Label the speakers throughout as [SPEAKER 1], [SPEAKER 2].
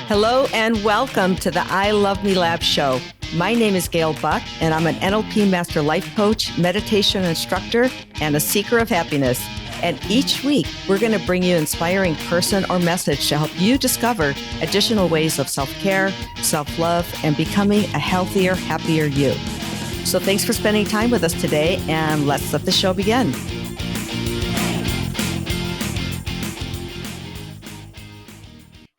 [SPEAKER 1] Hello and welcome to the I Love Me Lab show. My name is Gail Buck, and I'm an NLP Master Life Coach, meditation instructor, and a seeker of happiness. And each week, we're going to bring you an inspiring person or message to help you discover additional ways of self-care, self-love, and becoming a healthier, happier you. So thanks for spending time with us today, and let's let the show begin.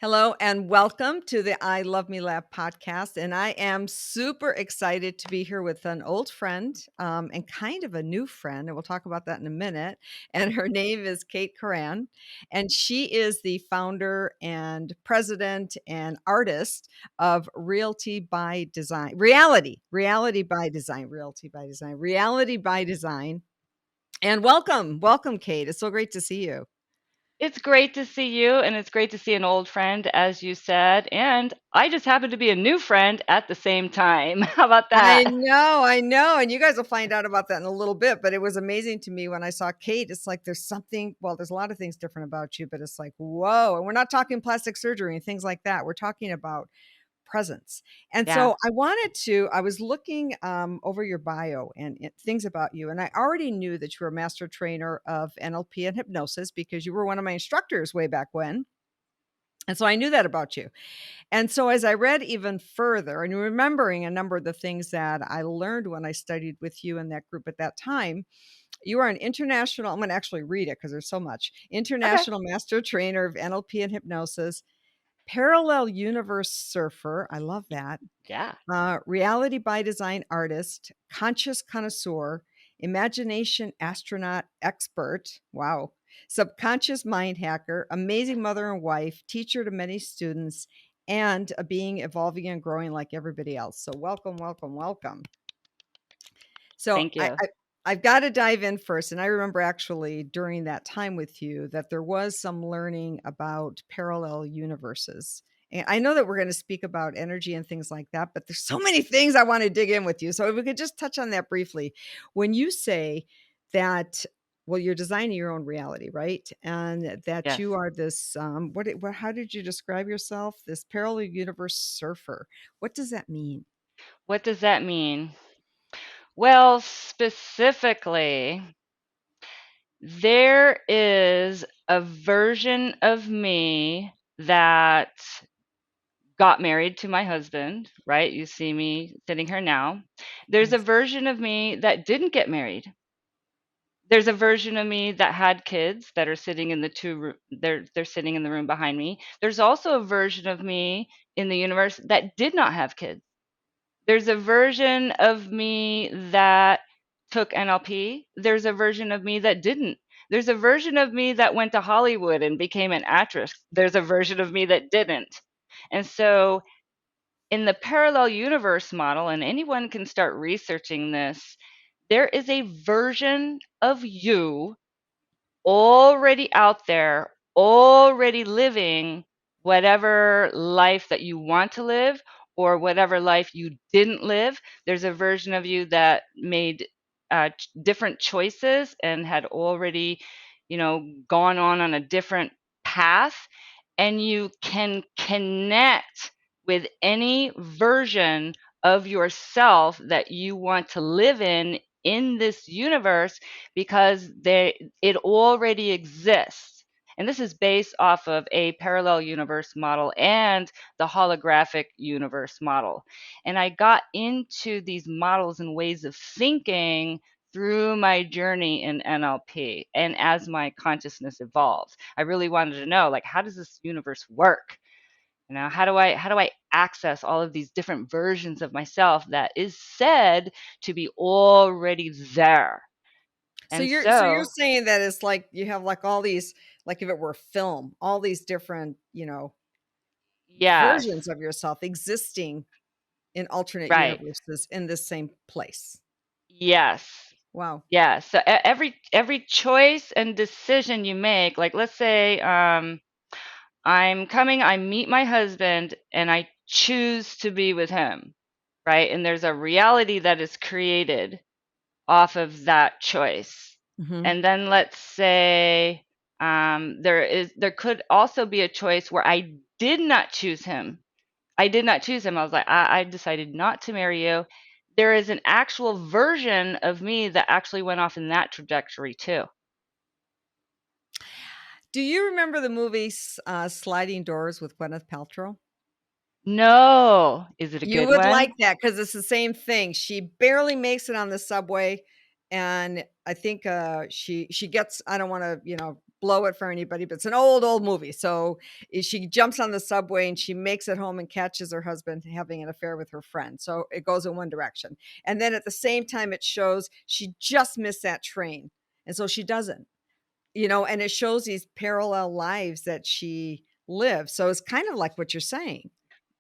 [SPEAKER 1] Hello and welcome to the I Love Me Lab podcast. And I am super excited to be here with an old friend and kind of a new friend. And we'll talk about that in a minute. And her name is Kate Curran. And she is the founder and president and artist of Reality by Design. Reality by Design. And welcome, Kate. It's so great to see you.
[SPEAKER 2] It's great to see you, and it's great to see an old friend, as you said. And I just happen to be a new friend at the same time. How about
[SPEAKER 1] I
[SPEAKER 2] that?
[SPEAKER 1] know. And you guys will find out about that in a little bit. But it was amazing to me when I saw Kate. It's like there's a lot of things different about you, but it's like, whoa. And we're not talking plastic surgery and things like that. We're talking about presence. And
[SPEAKER 2] Yeah.
[SPEAKER 1] so I was looking over your bio and things about you. And I already knew that you were a master trainer of NLP and hypnosis because you were one of my instructors way back when. And so I knew that about you. And so as I read even further and remembering a number of the things that I learned when I studied with you in that group at that time, you are an international, I'm going to actually read it because there's so much,
[SPEAKER 2] Okay.
[SPEAKER 1] international master trainer of NLP and hypnosis, parallel universe surfer. I love that.
[SPEAKER 2] Yeah.
[SPEAKER 1] Reality by design artist, conscious connoisseur, imagination astronaut expert. Wow. Subconscious mind hacker, amazing mother and wife, teacher to many students, and a being evolving and growing like everybody else. So welcome. So
[SPEAKER 2] Thank you.
[SPEAKER 1] I've got to dive in first. And I remember actually during that time with you that there was some learning about parallel universes. And I know that we're going to speak about energy and things like that, but there's so many things I want to dig in with you. So if we could just touch on that briefly. When you say that, well, you're designing your own reality, right? And that
[SPEAKER 2] Yes.
[SPEAKER 1] you are this, how did you describe yourself? This parallel universe surfer. What does that mean?
[SPEAKER 2] What does that mean? Well, specifically, there is a version of me that got married to my husband, right? You see me sitting here now. There's a
[SPEAKER 1] Yes.
[SPEAKER 2] version of me that didn't get married. There's a version of me that had kids that are sitting in the they're sitting in the room behind me. There's also a version of me in the universe that did not have kids. There's a version of me that took NLP. There's a version of me that didn't. There's a version of me that went to Hollywood and became an actress. There's a version of me that didn't. And so in the parallel universe model, and anyone can start researching this, there is a version of you already out there, already living whatever life that you want to live or whatever life you didn't live. There's a version of you that made different choices and had already, gone on a different path. And you can connect with any version of yourself that you want to live in this universe because it already exists. And this is based off of a parallel universe model and the holographic universe model. And I got into these models and ways of thinking through my journey in NLP and as my consciousness evolves. I really wanted to know, like, how does this universe work? How do I access all of these different versions of myself that is said to be already there?
[SPEAKER 1] So
[SPEAKER 2] And
[SPEAKER 1] you're
[SPEAKER 2] so,
[SPEAKER 1] saying that it's like you have like all these, like if it were film, all these different,
[SPEAKER 2] yes,
[SPEAKER 1] versions of yourself existing in alternate
[SPEAKER 2] right.
[SPEAKER 1] universes in the same place.
[SPEAKER 2] Yes.
[SPEAKER 1] Wow.
[SPEAKER 2] Yes. So every choice and decision you make, like let's say I meet my husband and I choose to be with him, right? And there's a reality that is created off of that choice.
[SPEAKER 1] Hmm.
[SPEAKER 2] And then let's say there could also be a choice where I did not choose him. I did not choose him. I was like, I decided not to marry you. There is an actual version of me that actually went off in that trajectory too.
[SPEAKER 1] Do you remember the movie Sliding Doors with Gwyneth Paltrow?
[SPEAKER 2] No. Is it a
[SPEAKER 1] You
[SPEAKER 2] good
[SPEAKER 1] would like
[SPEAKER 2] one?
[SPEAKER 1] that because it's the same thing. She barely makes it on the subway, and I think, she gets I don't wanna, blow it for anybody, but it's an old, old movie, so, she jumps on the subway, and she makes it home and catches her husband having an affair with her friend, so it goes in one direction, and then at the same time, it shows she just missed that train, and so she doesn't, and it shows these parallel lives that she lives, so it's kind of like what you're saying.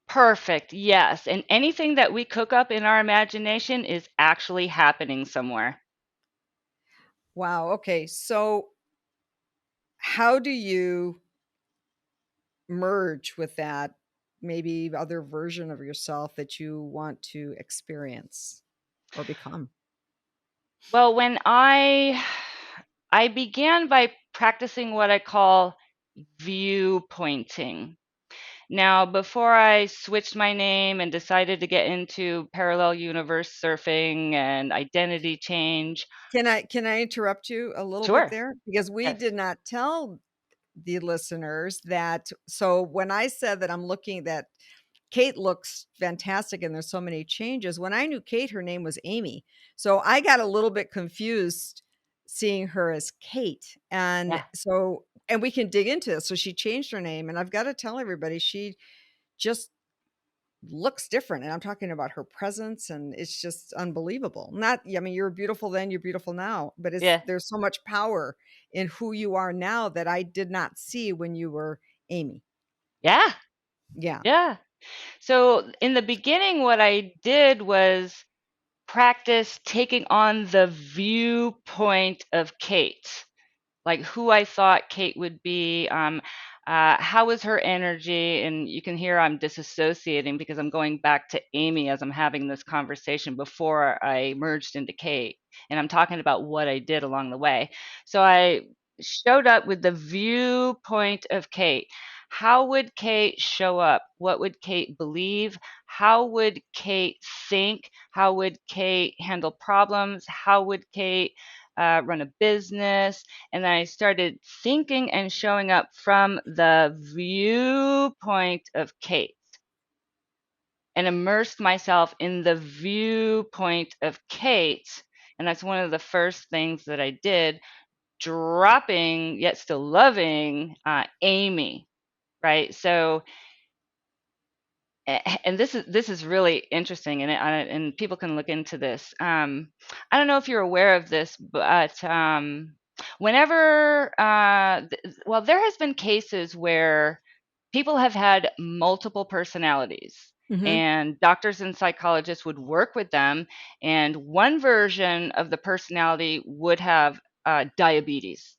[SPEAKER 2] Perfect. Yes. And anything that we cook up in our imagination is actually happening somewhere.
[SPEAKER 1] Wow, okay, so how do you merge with that maybe other version of yourself that you want to experience or become?
[SPEAKER 2] Well, when I began by practicing what I call viewpointing. Now, before I switched my name and decided to get into parallel universe surfing and identity change,
[SPEAKER 1] Can I interrupt you a little bit
[SPEAKER 2] sure.
[SPEAKER 1] there? Because we
[SPEAKER 2] Yes.
[SPEAKER 1] did not tell the listeners that so when I said that I'm looking that Kate looks fantastic and there's so many changes. When I knew Kate, her name was Amy. So I got a little bit confused seeing her as Kate. And
[SPEAKER 2] Yeah.
[SPEAKER 1] so, and we can dig into this. So she changed her name. And I've got to tell everybody, she just looks different. And I'm talking about her presence, and it's just unbelievable. Not, I mean, you're beautiful then, you're beautiful now, but
[SPEAKER 2] Yeah.
[SPEAKER 1] there's so much power in who you are now that I did not see when you were Amy.
[SPEAKER 2] Yeah.
[SPEAKER 1] Yeah.
[SPEAKER 2] Yeah. So in the beginning, what I did was practice taking on the viewpoint of Kate, like who I thought Kate would be. How was her energy? And you can hear I'm disassociating because I'm going back to Amy as I'm having this conversation before I merged into Kate. And I'm talking about what I did along the way. So I showed up with the viewpoint of Kate. How would Kate show up? What would Kate believe? How would Kate think? How would Kate handle problems? How would Kate run a business? And then I started thinking and showing up from the viewpoint of Kate and immersed myself in the viewpoint of Kate. And that's one of the first things that I did, dropping yet still loving Amy, right? So, and this is really interesting, and people can look into this. I don't know if you're aware of this, but whenever, well, there has been cases where people have had multiple personalities,
[SPEAKER 1] Hmm.
[SPEAKER 2] and doctors and psychologists would work with them, and one version of the personality would have diabetes,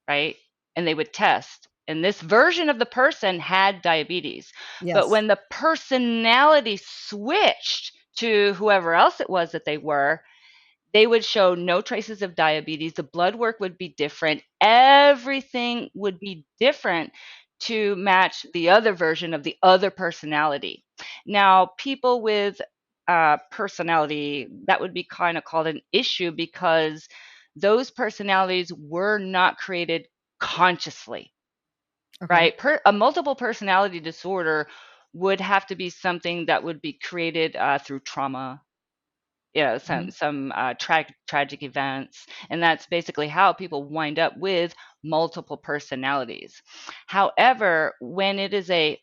[SPEAKER 2] right? And they would test. And this version of the person had diabetes. But
[SPEAKER 1] Yes.
[SPEAKER 2] when the personality switched to whoever else it was that they would show no traces of diabetes. The blood work would be different. Everything would be different to match the other version of the other personality. Now, people with personality, that would be kind of called an issue because those personalities were not created consciously,
[SPEAKER 1] Okay.
[SPEAKER 2] right? A multiple personality disorder would have to be something that would be created through trauma,
[SPEAKER 1] Mhm.
[SPEAKER 2] some tragic events, and that's basically how people wind up with multiple personalities. However, when it is a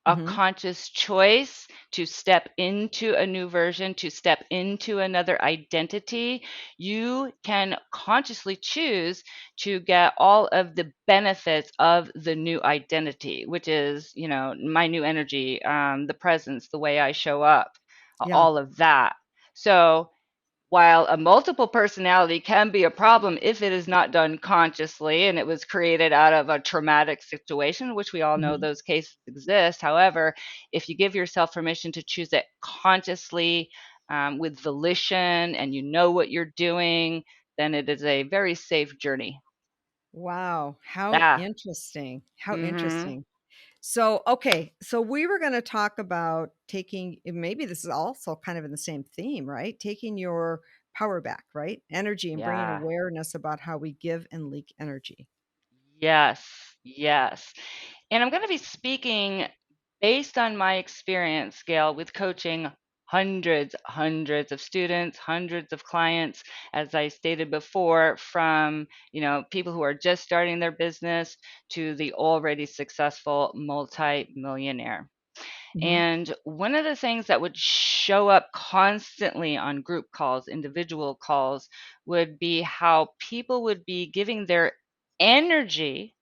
[SPEAKER 1] Mhm.
[SPEAKER 2] conscious choice to step into a new version, to step into another identity, you can consciously choose to get all of the benefits of the new identity, which is, my new energy, the presence, the way I show up,
[SPEAKER 1] Yeah.
[SPEAKER 2] all of that. So while a multiple personality can be a problem if it is not done consciously and it was created out of a traumatic situation, which we all know
[SPEAKER 1] Mhm.
[SPEAKER 2] those cases exist. However, if you give yourself permission to choose it consciously, with volition, and you know what you're doing, then it is a very safe journey.
[SPEAKER 1] Wow. How
[SPEAKER 2] Yeah.
[SPEAKER 1] interesting. How
[SPEAKER 2] Mhm.
[SPEAKER 1] interesting. So, okay. So we were going to talk about taking, maybe this is also kind of in the same theme, right? Taking your power back, right? Energy and bringing
[SPEAKER 2] Yeah.
[SPEAKER 1] awareness about how we give and leak energy.
[SPEAKER 2] Yes. Yes. And I'm going to be speaking based on my experience, Gail, with coaching hundreds of students, hundreds of clients, as I stated before, from, people who are just starting their business to the already successful multi-millionaire.
[SPEAKER 1] Hmm.
[SPEAKER 2] And one of the things that would show up constantly on group calls, individual calls, would be how people would be giving their energy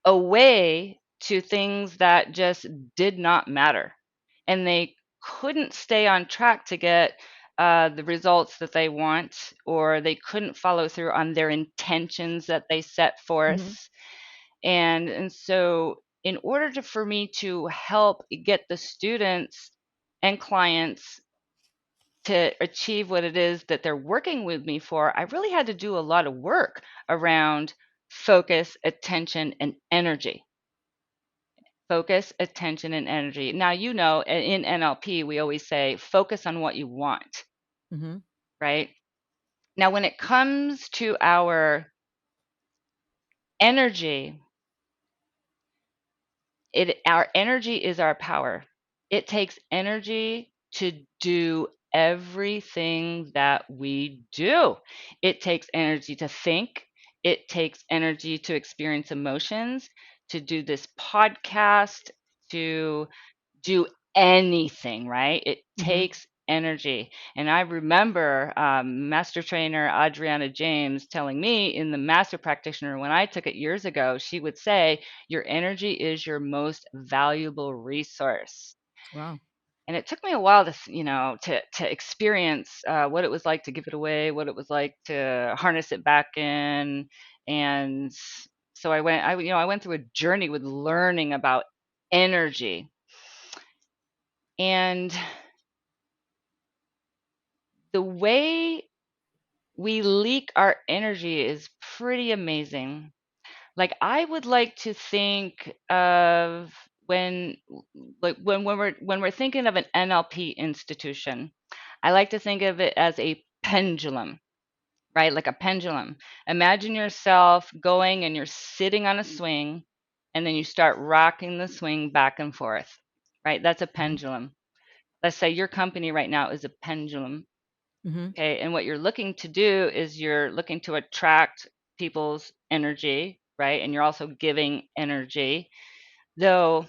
[SPEAKER 2] away to things that just did not matter. And they couldn't stay on track to get the results that they want, or they couldn't follow through on their intentions that they set
[SPEAKER 1] Hmm.
[SPEAKER 2] forth. And so in order for me to help get the students and clients to achieve what it is that they're working with me for, I really had to do a lot of work around focus, attention, and energy. Focus, attention, and energy. Now, in NLP, we always say focus on what you want,
[SPEAKER 1] Hmm.
[SPEAKER 2] right? Now, when it comes to our energy, our energy is our power. It takes energy to do everything that we do. It takes energy to think. It takes energy to experience emotions, to do this podcast, to do anything, right? It
[SPEAKER 1] Hmm.
[SPEAKER 2] takes energy. And I remember Master Trainer Adriana James telling me in the Master Practitioner when I took it years ago, she would say, your energy is your most valuable resource.
[SPEAKER 1] Wow.
[SPEAKER 2] And it took me a while to, to experience what it was like to give it away, what it was like to harness it back in. And so I went through a journey with learning about energy. And the way we leak our energy is pretty amazing. Like I would like to think of when we're thinking of an NLP institution, I like to think of it as a pendulum, right? Like a pendulum. Imagine yourself going and you're sitting on a swing and then you start rocking the swing back and forth, right? That's a
[SPEAKER 1] Hmm.
[SPEAKER 2] pendulum. Let's say your company right now is a pendulum.
[SPEAKER 1] Hmm.
[SPEAKER 2] Okay, and what you're looking to do is you're looking to attract people's energy, right? And you're also giving energy. Though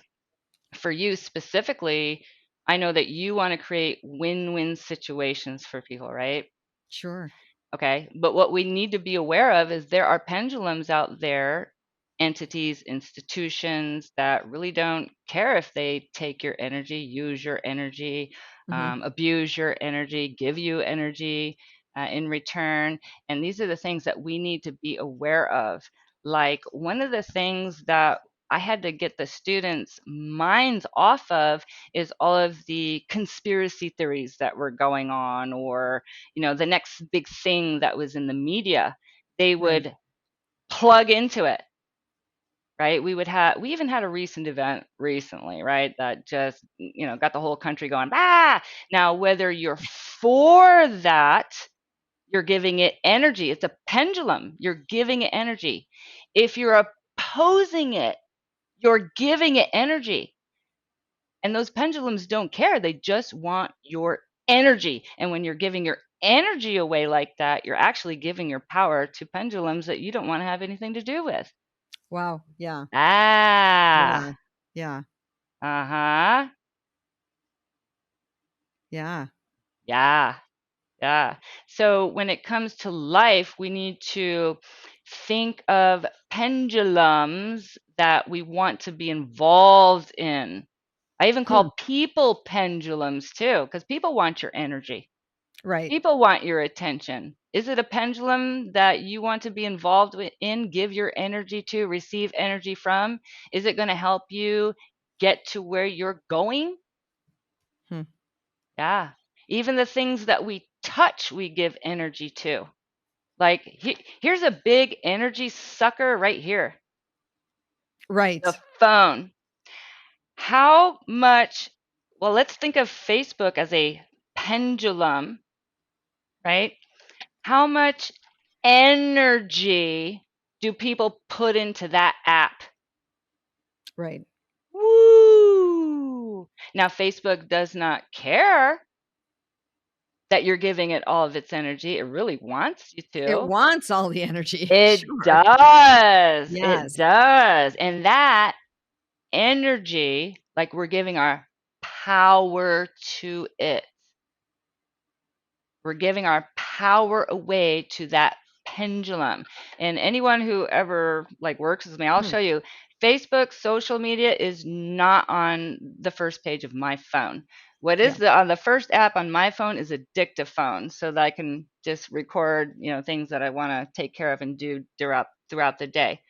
[SPEAKER 2] for you specifically, I know that you want to create win-win situations for people, right?
[SPEAKER 1] Sure.
[SPEAKER 2] Okay. But what we need to be aware of is there are pendulums out there, entities, institutions that really don't care if they take your energy, use your energy,
[SPEAKER 1] Hmm.
[SPEAKER 2] abuse your energy, give you energy in return. And these are the things that we need to be aware of. Like one of the things that I had to get the students' minds off of is all of the conspiracy theories that were going on, or the next big thing that was in the media, they
[SPEAKER 1] Right.
[SPEAKER 2] would plug into it, right? We even had a recent event recently, right? That just, got the whole country going, ah! Now, whether you're for that, you're giving it energy. It's a pendulum. You're giving it energy. If you're opposing it, you're giving it energy. And those pendulums don't care. They just want your energy. And when you're giving your energy away like that, you're actually giving your power to pendulums that you don't want to have anything to do with.
[SPEAKER 1] Wow. Yeah. Yeah.
[SPEAKER 2] Ah,
[SPEAKER 1] Yeah.
[SPEAKER 2] uh-huh.
[SPEAKER 1] Yeah.
[SPEAKER 2] Yeah, yeah. So when it comes to life, we need to think of pendulums that we want to be involved in. I even
[SPEAKER 1] Hmm.
[SPEAKER 2] call people pendulums too, because people want your energy.
[SPEAKER 1] Right.
[SPEAKER 2] People want your attention. Is it a pendulum that you want to be involved in, give your energy to, receive energy from? Is it going to help you get to where you're going?
[SPEAKER 1] Hmm.
[SPEAKER 2] Yeah. Even the things that we touch, we give energy to. Like here's a big energy sucker right here, the
[SPEAKER 1] Right.
[SPEAKER 2] phone. How much, well, let's think of Facebook as a pendulum, right? How much energy do people put into that app?
[SPEAKER 1] Right.
[SPEAKER 2] Woo! Now, Facebook does not care that you're giving it all of its energy. It really wants you
[SPEAKER 1] It
[SPEAKER 2] to.
[SPEAKER 1] wants all the energy.
[SPEAKER 2] It
[SPEAKER 1] Sure.
[SPEAKER 2] does. It
[SPEAKER 1] Yes.
[SPEAKER 2] does. And that energy, like we're giving our power to it. We're giving our power away to that pendulum. And anyone who ever like works with me, I'll
[SPEAKER 1] Hmm.
[SPEAKER 2] show you. Facebook social media is not on the first page of my phone. What is
[SPEAKER 1] Yeah.
[SPEAKER 2] on the first app on my phone is a dictaphone, so that I can just record, things that I want to take care of and do throughout the day.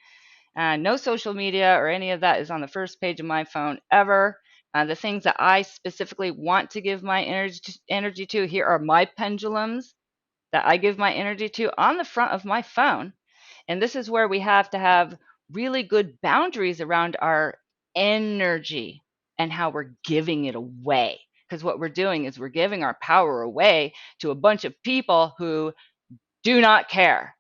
[SPEAKER 2] No social media or any of that is on the first page of my phone ever. The things that I specifically want to give my energy to, here are my pendulums that I give my energy to on the front of my phone. And this is where we have to have really good boundaries around our energy and how we're giving it away. Because what we're doing is we're giving our power away to a bunch of people who do not care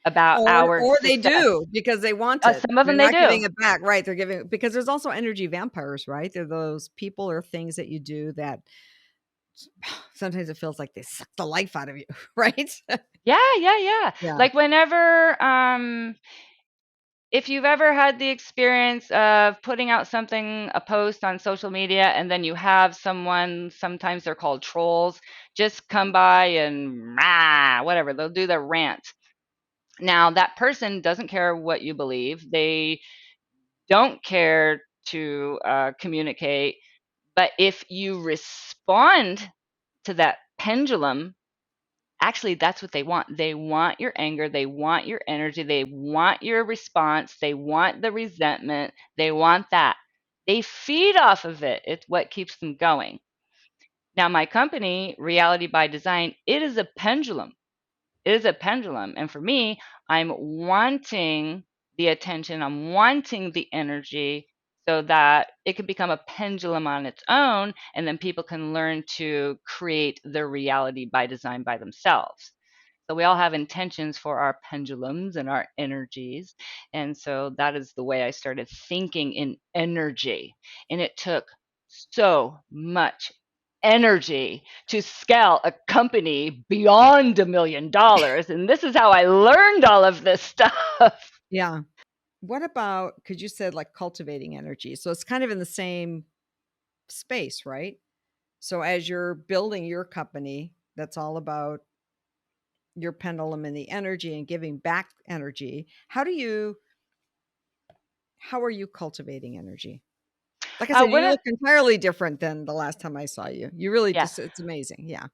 [SPEAKER 2] about our
[SPEAKER 1] Or they
[SPEAKER 2] success.
[SPEAKER 1] do because they want it.
[SPEAKER 2] Some of
[SPEAKER 1] They're
[SPEAKER 2] them they
[SPEAKER 1] not
[SPEAKER 2] do.
[SPEAKER 1] giving it back, right? They're giving because there's also energy vampires, right? They're those people or things that you do that sometimes it feels like they suck the life out of you, right?
[SPEAKER 2] Yeah, yeah, yeah.
[SPEAKER 1] Yeah.
[SPEAKER 2] Like whenever, if you've ever had the experience of putting out something, a post on social media, and then you have someone, sometimes they're called trolls, just come by and whatever, they'll do their rant. Now, that person doesn't care what you believe. They don't care to communicate. But if you respond to that pendulum, actually, that's what they want. They want your anger. They want your energy. They want your response. They want the resentment. They want that. They feed off of it. It's what keeps them going. Now, my company, Reality by Design, it is a pendulum. It is a pendulum. And for me, I'm wanting the attention, I'm wanting the energy so that it can become a pendulum on its own. And then people can learn to create their reality by design by themselves. So we all have intentions for our pendulums and our energies. And so that is the way I started thinking in energy. And it took so much energy to scale a company beyond $1 million. And this is how I learned all of this stuff.
[SPEAKER 1] Yeah. What about because you said like cultivating energy. So it's kind of in the same space, right? So as you're building your company, that's all about your pendulum and the energy and giving back energy. How are you cultivating energy? Like I said,
[SPEAKER 2] One
[SPEAKER 1] you
[SPEAKER 2] of,
[SPEAKER 1] look entirely different than the last time I saw you. You really
[SPEAKER 2] yeah,
[SPEAKER 1] just it's amazing. Yeah.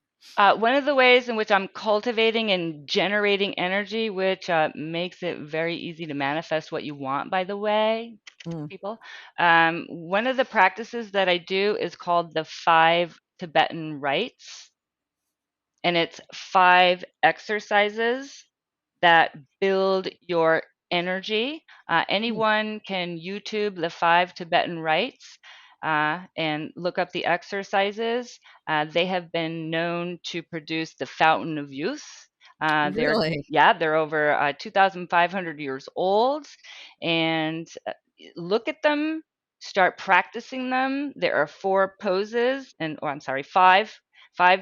[SPEAKER 2] one of the ways in which I'm cultivating and generating energy, which makes it very easy to manifest what you want, by the way,
[SPEAKER 1] Mm,
[SPEAKER 2] people. One of the practices that I do is called the five Tibetan rites, and it's five exercises that build your energy.
[SPEAKER 1] mm,
[SPEAKER 2] Anyone can YouTube the five Tibetan rites and look up the exercises. They have been known to produce the fountain of youth. They're
[SPEAKER 1] really?
[SPEAKER 2] Yeah, they're over 2,500 years old, and look at them. Start practicing them. There are four poses, I'm sorry, five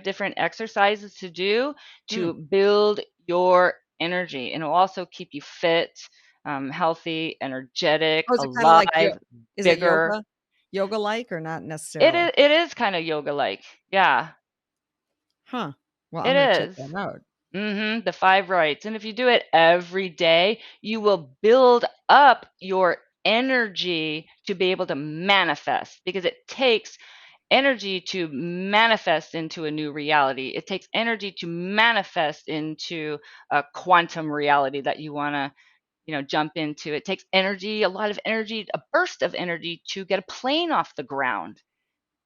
[SPEAKER 2] different exercises to do to
[SPEAKER 1] Mm.
[SPEAKER 2] build your energy, and it'll also keep you fit, healthy, energetic,
[SPEAKER 1] Oh, is it kind of like
[SPEAKER 2] alive,
[SPEAKER 1] is it
[SPEAKER 2] bigger.
[SPEAKER 1] yoga like or not
[SPEAKER 2] It
[SPEAKER 1] necessarily?
[SPEAKER 2] is it is kind of yoga like. Yeah,
[SPEAKER 1] Huh. Well, I'm
[SPEAKER 2] it
[SPEAKER 1] going to check
[SPEAKER 2] is.
[SPEAKER 1] that out.
[SPEAKER 2] The five rights. And if you do it every day, you will build up your energy to be able to manifest, because it takes energy to manifest into a new reality. It takes energy to manifest into a quantum reality that you want to, jump into. It takes energy, a lot of energy, a burst of energy to get a plane off the ground,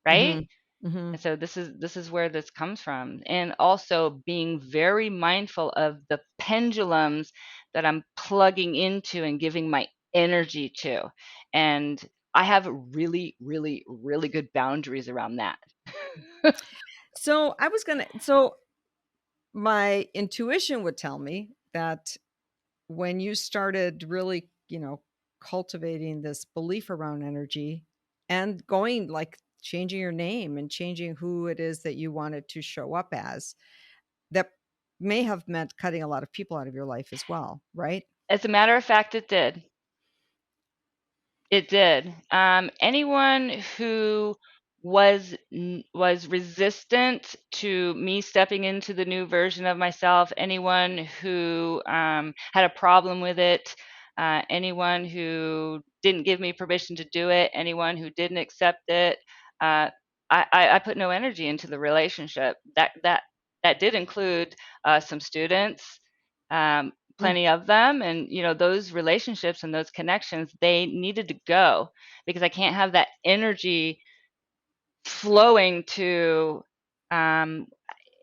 [SPEAKER 2] right?
[SPEAKER 1] Mhm. Hmm.
[SPEAKER 2] And so this is where this comes from. And also being very mindful of the pendulums that I'm plugging into and giving my energy to. And I have really, really, really good boundaries around that.
[SPEAKER 1] So I was gonna. So my intuition would tell me that when you started really, cultivating this belief around energy and going like changing your name and changing who it is that you wanted to show up as, that may have meant cutting a lot of people out of your life as well, right?
[SPEAKER 2] As a matter of fact, it did. It did. Anyone who was resistant to me stepping into the new version of myself, anyone who had a problem with it, anyone who didn't give me permission to do it, anyone who didn't accept it, uh, I put no energy into the relationship. That did include some students. Um,
[SPEAKER 1] Mm,
[SPEAKER 2] Plenty of them, and those relationships and those connections, they needed to go because I can't have that energy flowing to, um,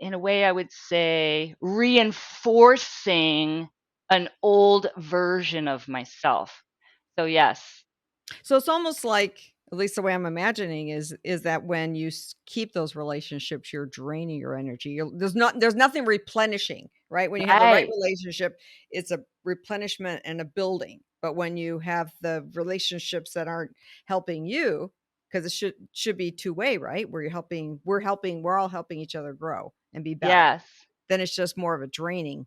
[SPEAKER 2] in a way I would say, reinforcing an old version of myself. So yes.
[SPEAKER 1] So it's almost like, at least the way I'm imagining is that when you keep those relationships, you're draining your energy. There's nothing replenishing, right? When you have the right
[SPEAKER 2] Right.
[SPEAKER 1] relationship, it's a replenishment and a building. But when you have the relationships that aren't helping you, because it should be two way, right? Where we're all helping each other grow and be better.
[SPEAKER 2] Yes.
[SPEAKER 1] Then it's just more of a draining.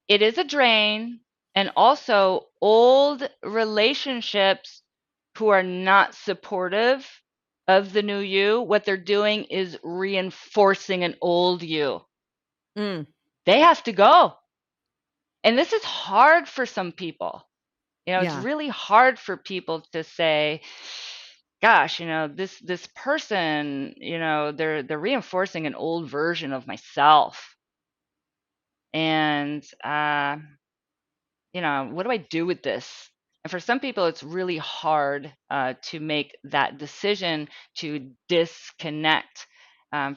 [SPEAKER 2] It is a drain, and also old relationships who are not supportive of the new you, what they're doing is reinforcing an old you.
[SPEAKER 1] Mm,
[SPEAKER 2] They have to go. And this is hard for some people. It's
[SPEAKER 1] yeah,
[SPEAKER 2] really hard for people to say, gosh, this person, they're reinforcing an old version of myself. And what do I do with this? And for some people, it's really hard to make that decision to disconnect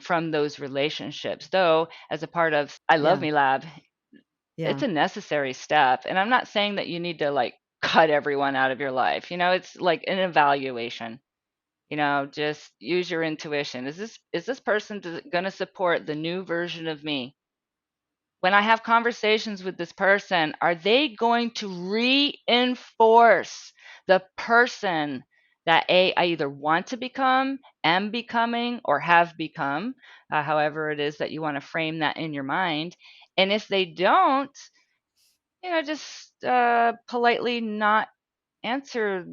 [SPEAKER 2] from those relationships. Though, as a part of I Love
[SPEAKER 1] yeah,
[SPEAKER 2] Me Lab, it's
[SPEAKER 1] yeah.
[SPEAKER 2] a necessary step. And I'm not saying that you need to like cut everyone out of your life. It's like an evaluation. Just use your intuition. Is this person going to support the new version of me? When I have conversations with this person, are they going to reinforce the person that I either want to become, am becoming, or have become, however it is that you want to frame that in your mind? And if they don't, just politely not answer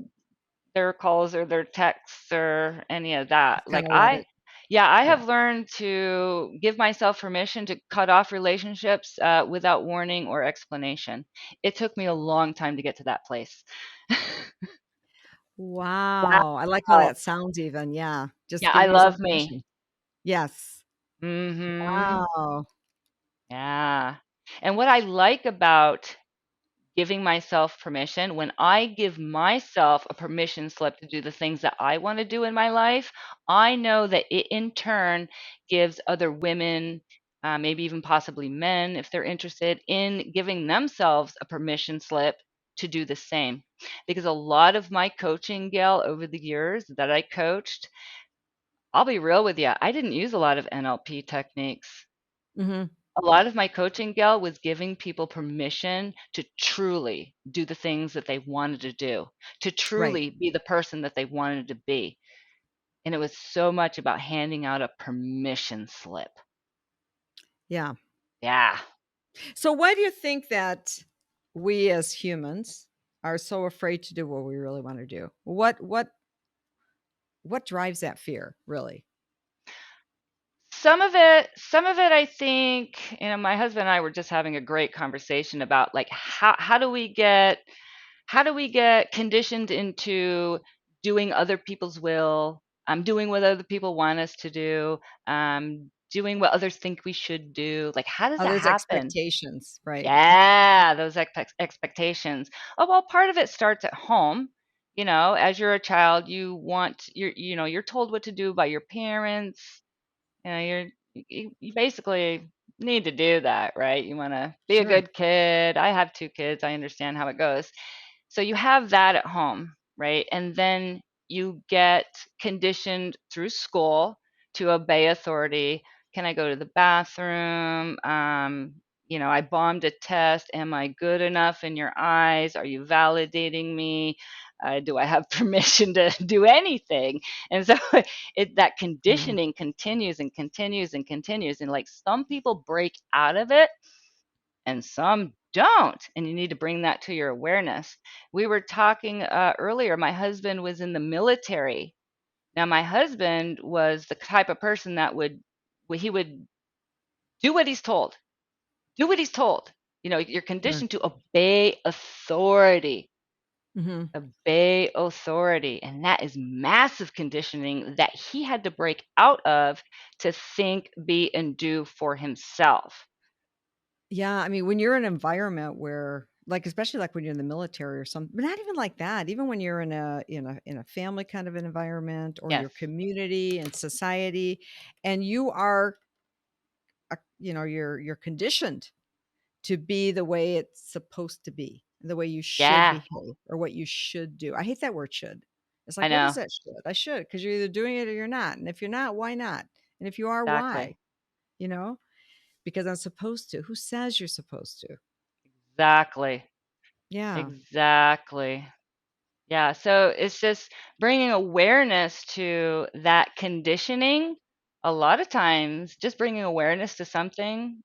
[SPEAKER 2] their calls or their texts or any of that.
[SPEAKER 1] Just kind
[SPEAKER 2] Like
[SPEAKER 1] of let it.
[SPEAKER 2] yeah, I
[SPEAKER 1] Yeah.
[SPEAKER 2] have learned to give myself permission to cut off relationships without warning or explanation. It took me a long time to get to that place.
[SPEAKER 1] Wow, I like how
[SPEAKER 2] Wow.
[SPEAKER 1] that sounds even, yeah, just
[SPEAKER 2] Yeah, I
[SPEAKER 1] giving yourself
[SPEAKER 2] love me.
[SPEAKER 1] permission. Yes.
[SPEAKER 2] Mm-hmm.
[SPEAKER 1] Wow.
[SPEAKER 2] Yeah. And what I like about giving myself permission, when I give myself a permission slip to do the things that I want to do in my life, I know that it in turn gives other women, maybe even possibly men, if they're interested in giving themselves a permission slip to do the same. Because a lot of my coaching, Gail, over the years that I coached, I'll be real with you, I didn't use a lot of NLP techniques.
[SPEAKER 1] Mhm.
[SPEAKER 2] A lot of my coaching, Gail, was giving people permission to truly do the things that they wanted to do, to
[SPEAKER 1] Right.
[SPEAKER 2] truly be the person that they wanted to be. And it was so much about handing out a permission slip.
[SPEAKER 1] Yeah.
[SPEAKER 2] Yeah.
[SPEAKER 1] So why do you think that we as humans are so afraid to do what we really wanna do? What drives that fear, really?
[SPEAKER 2] Some of it I think, my husband and I were just having a great conversation about like how do we get conditioned into doing other people's will, doing what other people want us to do, doing what others think we should do. Like, how does that
[SPEAKER 1] Others'
[SPEAKER 2] happen?
[SPEAKER 1] expectations, right.
[SPEAKER 2] Yeah, those expectations. Oh, well, part of it starts at home. As you're a child, you're told what to do by your parents. You basically need to do that, right? You want to be a
[SPEAKER 1] Sure.
[SPEAKER 2] good kid. I have two kids. I understand how it goes. So you have that at home, right? And then you get conditioned through school to obey authority. Can I go to the bathroom? I bombed a test. Am I good enough in your eyes? Are you validating me? Do I have permission to do anything? And so that
[SPEAKER 1] Yeah.
[SPEAKER 2] conditioning continues and continues and continues. And like some people break out of it and some don't. And you need to bring that to your awareness. We were talking earlier, my husband was in the military. Now, my husband was the type of person that he would do what he's told, do what he's told. You're
[SPEAKER 1] Sure.
[SPEAKER 2] conditioned to obey authority,
[SPEAKER 1] Hmm.
[SPEAKER 2] obey authority. And that is massive conditioning that he had to break out of to think, be, and do for himself.
[SPEAKER 1] Yeah, I mean, when you're in an environment where, like, especially like when you're in the military or something, but not even like that, even when you're in a family kind of an environment or
[SPEAKER 2] Yes,
[SPEAKER 1] your community and society, and you are, you're conditioned to be the way it's supposed to be, the way you should
[SPEAKER 2] yeah,
[SPEAKER 1] behave or what you should do. I hate that word should. It's
[SPEAKER 2] I
[SPEAKER 1] like, what is
[SPEAKER 2] know.
[SPEAKER 1] that should? I should, because you're either doing it or you're not. And if you're not, why not? And if you are, why?
[SPEAKER 2] Exactly.
[SPEAKER 1] You know, because I'm supposed to. Who says you're supposed to?
[SPEAKER 2] Exactly.
[SPEAKER 1] Yeah,
[SPEAKER 2] Exactly. Yeah, so it's just bringing awareness to that conditioning. A lot of times, just bringing awareness to something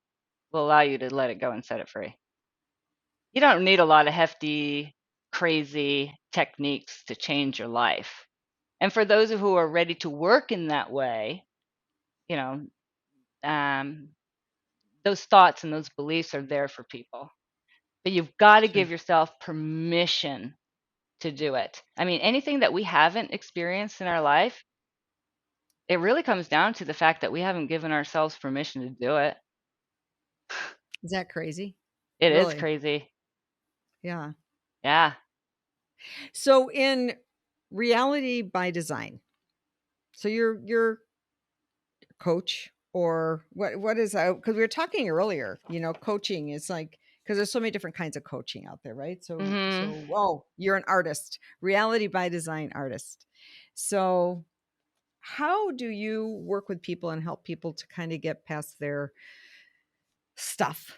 [SPEAKER 2] will allow you to let it go and set it free. You don't need a lot of hefty, crazy techniques to change your life. And for those who are ready to work in that way, you know, um, those thoughts and those beliefs are there for people. But you've got to
[SPEAKER 1] sure.
[SPEAKER 2] give yourself permission to do it. I mean, anything that we haven't experienced in our life, it really comes down to the fact that we haven't given ourselves permission to do it.
[SPEAKER 1] Is that crazy?
[SPEAKER 2] It is
[SPEAKER 1] Really?
[SPEAKER 2] crazy.
[SPEAKER 1] Yeah.
[SPEAKER 2] Yeah.
[SPEAKER 1] So in reality by design, so you're a coach or what is that? Because we were talking earlier, coaching is like because there's so many different kinds of coaching out there, right?
[SPEAKER 2] Mhm.
[SPEAKER 1] You're an artist, reality by design artist. So how do you work with people and help people to kind of get past their stuff,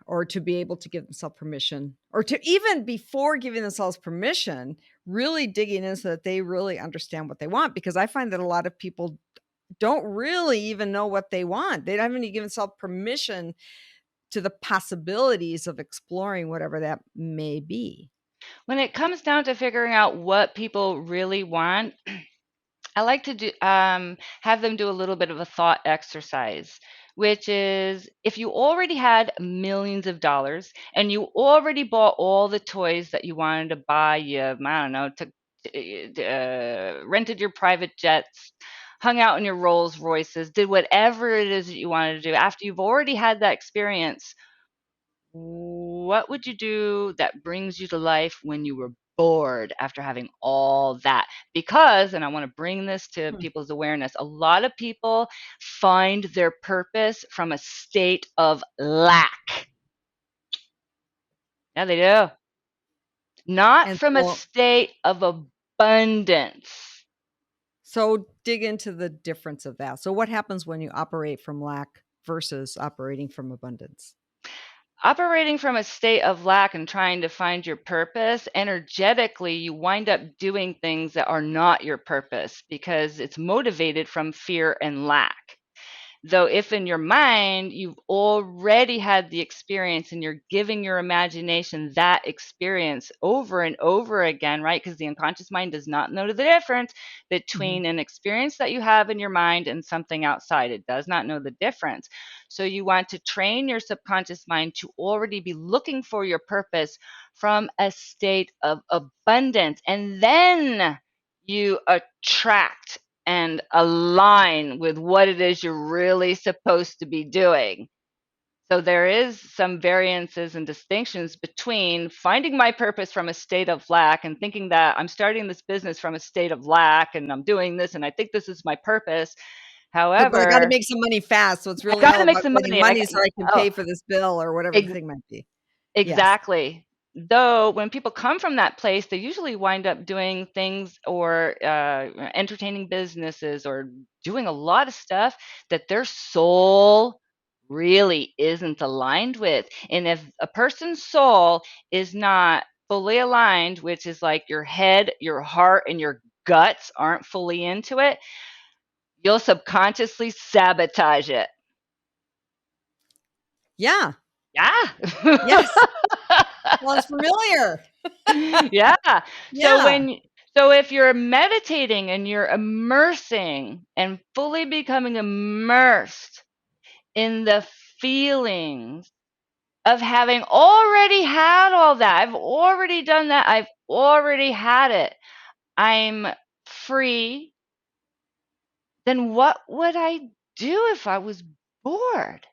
[SPEAKER 1] or to be able to give themselves permission, or to even before giving themselves permission, really digging in so that they really understand what they want? Because I find that a lot of people don't really even know what they want. They haven't even given themselves permission to the possibilities of exploring whatever that may be.
[SPEAKER 2] When it comes down to figuring out what people really want, I like to have them do a little bit of a thought exercise, which is if you already had millions of dollars and you already bought all the toys that you wanted to buy, I don't know, rented your private jets, hung out in your Rolls Royces, did whatever it is that you wanted to do. After you've already had that experience, what would you do that brings you to life when you were bored after having all that? Because, and I want to bring this to
[SPEAKER 1] Hmm.
[SPEAKER 2] people's awareness, a lot of people find their purpose from a state of lack. Yeah, they do. Not
[SPEAKER 1] And
[SPEAKER 2] from a state of abundance.
[SPEAKER 1] so dig into the difference of that. So what happens when you operate from lack versus operating from abundance?
[SPEAKER 2] Operating from a state of lack and trying to find your purpose, energetically, you wind up doing things that are not your purpose because it's motivated from fear and lack. Though, if in your mind you've already had the experience and you're giving your imagination that experience over and over again, right? Because the unconscious mind does not know the difference
[SPEAKER 1] Mhm.
[SPEAKER 2] between an experience that you have in your mind and something outside. It does not know the difference. So, you want to train your subconscious mind to already be looking for your purpose from a state of abundance. And then you attract and align with what it is you're really supposed to be doing. So there is some variances and distinctions between finding my purpose from a state of lack and thinking that I'm starting this business from a state of lack and I'm doing this and I think this is my purpose.
[SPEAKER 1] But I got to
[SPEAKER 2] However,
[SPEAKER 1] make some money fast, so it's
[SPEAKER 2] I
[SPEAKER 1] really
[SPEAKER 2] got
[SPEAKER 1] all
[SPEAKER 2] to make
[SPEAKER 1] about
[SPEAKER 2] some
[SPEAKER 1] getting
[SPEAKER 2] money. I
[SPEAKER 1] money
[SPEAKER 2] got,
[SPEAKER 1] so I can
[SPEAKER 2] oh,
[SPEAKER 1] pay for this bill or whatever the
[SPEAKER 2] ex-
[SPEAKER 1] thing might be. Yes.
[SPEAKER 2] exactly. Though when people come from that place, they usually wind up doing things or entertaining businesses or doing a lot of stuff that their soul really isn't aligned with. And if a person's soul is not fully aligned, which is like your head, your heart, and your guts aren't fully into it, you'll subconsciously sabotage it.
[SPEAKER 1] Yeah.
[SPEAKER 2] Yeah.
[SPEAKER 1] Yes. Sounds familiar.
[SPEAKER 2] Yeah. So
[SPEAKER 1] Yeah.
[SPEAKER 2] so if you're meditating and you're immersing and fully becoming immersed in the feelings of having already had all that. I've already done that. I've already had it. I'm free. Then what would I do if I was bored?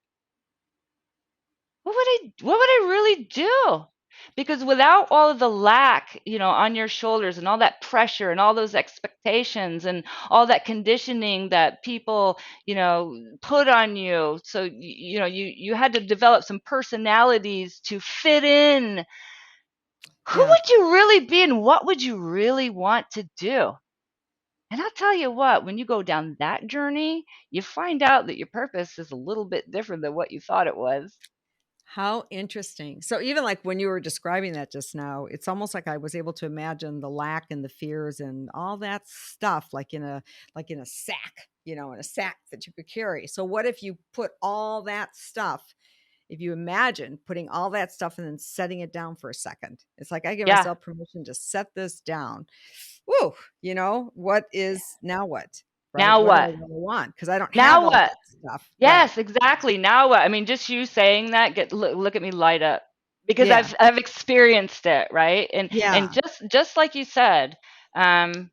[SPEAKER 2] What would I really do? Because without all of the lack, on your shoulders and all that pressure and all those expectations and all that conditioning that people, put on you. So you had to develop some personalities to fit in. Who
[SPEAKER 1] Yeah.
[SPEAKER 2] would you really be and what would you really want to do? And I'll tell you what, when you go down that journey, you find out that your purpose is a little bit different than what you thought it was.
[SPEAKER 1] How interesting. So even like when you were describing that just now, it's almost like I was able to imagine the lack and the fears and all that stuff like in a sack, in a sack that you could carry. So what if you put all that stuff, if you imagine putting all that stuff and then setting it down for a second? It's like I give
[SPEAKER 2] Yeah.
[SPEAKER 1] myself permission to set this down. Woo, what is now what? Right?
[SPEAKER 2] Now
[SPEAKER 1] What do I
[SPEAKER 2] what?
[SPEAKER 1] really want? Because I don't have
[SPEAKER 2] Now
[SPEAKER 1] all
[SPEAKER 2] what?
[SPEAKER 1] that stuff. Right.
[SPEAKER 2] Yes, exactly. Now what? I mean, just you saying that, look at me light up because
[SPEAKER 1] Yeah.
[SPEAKER 2] I've experienced it, right? And
[SPEAKER 1] Yeah.
[SPEAKER 2] just like you said, um,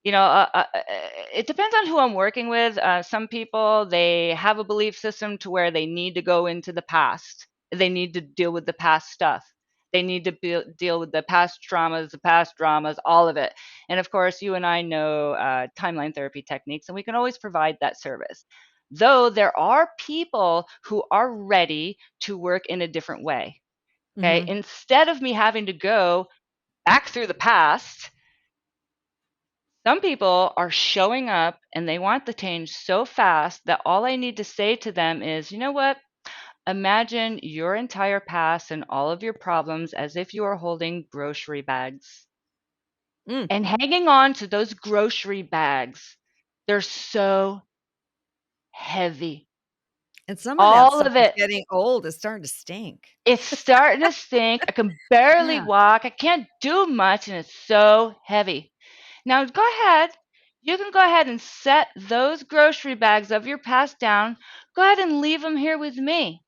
[SPEAKER 2] it depends on who I'm working with. Some people, they have a belief system to where they need to go into the past. They need to deal with the past stuff. They need to deal with the past dramas, all of it. And of course, you and I know timeline therapy techniques, and we can always provide that service. Though there are people who are ready to work in a different way. Okay.
[SPEAKER 1] Mhm.
[SPEAKER 2] Instead of me having to go back through the past, some people are showing up and they want the change so fast that all I need to say to them is, you know what? Imagine your entire past and all of your problems as if you are holding grocery bags
[SPEAKER 1] Mm.
[SPEAKER 2] and hanging on to those grocery bags. They're so heavy.
[SPEAKER 1] And some of that
[SPEAKER 2] All
[SPEAKER 1] stuff
[SPEAKER 2] of
[SPEAKER 1] is
[SPEAKER 2] it.
[SPEAKER 1] getting old, it's starting to stink.
[SPEAKER 2] It's starting to stink. I can barely
[SPEAKER 1] Yeah,
[SPEAKER 2] walk. I can't do much, and it's so heavy. Now, go ahead. You can go ahead and set those grocery bags of your past down. Go ahead and leave them here with me.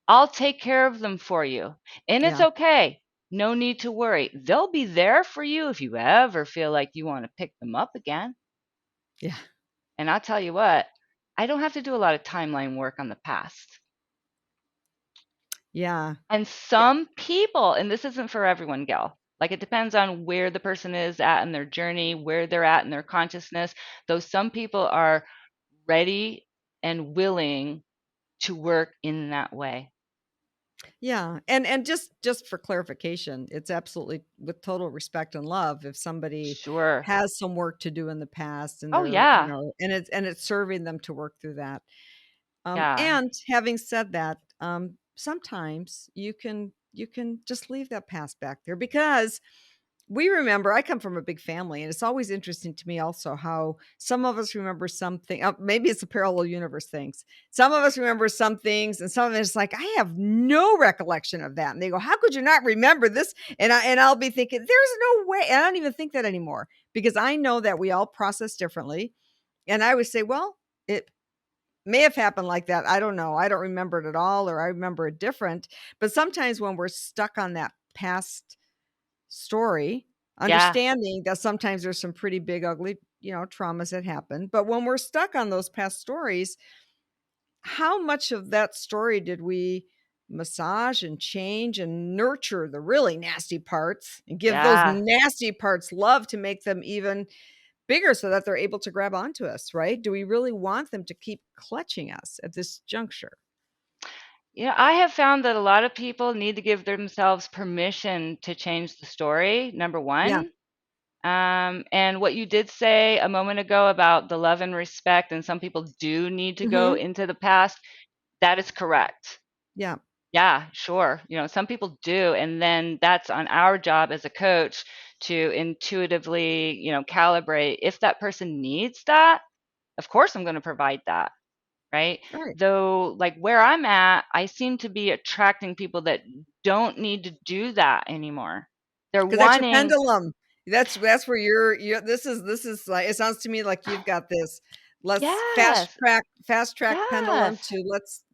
[SPEAKER 2] I'll take care of them for you. And it's
[SPEAKER 1] yeah,
[SPEAKER 2] okay. No need to worry. They'll be there for you if you ever feel like you want to pick them up again.
[SPEAKER 1] yeah,
[SPEAKER 2] And I'll tell you what, I don't have to do a lot of timeline work on the past.
[SPEAKER 1] yeah,
[SPEAKER 2] And
[SPEAKER 1] eh,
[SPEAKER 2] some people, and this isn't for everyone, Gal, like it depends on where the person is at in their journey, where they're at in their consciousness. Though some people are ready and willing to work in that way.
[SPEAKER 1] yeah, and just for clarification, it's absolutely with total respect and love if somebody
[SPEAKER 2] Sure.
[SPEAKER 1] has some work to do in the past and
[SPEAKER 2] Oh,
[SPEAKER 1] they're,
[SPEAKER 2] yeah.
[SPEAKER 1] and it's serving them to work through that.
[SPEAKER 2] Yeah.
[SPEAKER 1] And having said that, sometimes you can just leave that past back there because we remember I come from a big family, and it's always interesting to me also how some of us remember something. Maybe it's a parallel universe things. Some of us remember some things, and some of it's like I have no recollection of that. And they go, "How could you not remember this?" And I'll be thinking, "There's no way." And I don't even think that anymore because I know that we all process differently. And I would say, "Well, it may have happened like that. I don't know. I don't remember it at all, or I remember it different." But sometimes when we're stuck on that past story,
[SPEAKER 2] Yeah.
[SPEAKER 1] understanding that sometimes there's some pretty big, ugly, traumas that happen. But when we're stuck on those past stories, how much of that story did we massage and change and nurture the really nasty parts and give those
[SPEAKER 2] Yeah.
[SPEAKER 1] nasty parts love to make them even bigger so that they're able to grab onto us, right? Do we really want them to keep clutching us at this juncture?
[SPEAKER 2] I have found that a lot of people need to give themselves permission to change the story, number
[SPEAKER 1] Yeah.
[SPEAKER 2] one. And what you did say a moment ago about the love and respect, and some people do need to go
[SPEAKER 1] Mhm.
[SPEAKER 2] into the past, that is correct.
[SPEAKER 1] Yeah.
[SPEAKER 2] Yeah, sure. Some people do. And then that's on our job as a coach to intuitively, calibrate. If that person needs that, of course I'm going to provide that. Right.
[SPEAKER 1] Right.
[SPEAKER 2] Though, like where I'm at, I seem to be attracting people that don't need to do that anymore. They're
[SPEAKER 1] 'Cause that's your
[SPEAKER 2] wanting,
[SPEAKER 1] pendulum. That's where you're this is like it sounds to me like you've got this, let's
[SPEAKER 2] yes,
[SPEAKER 1] fast track pendulum
[SPEAKER 2] yes,
[SPEAKER 1] to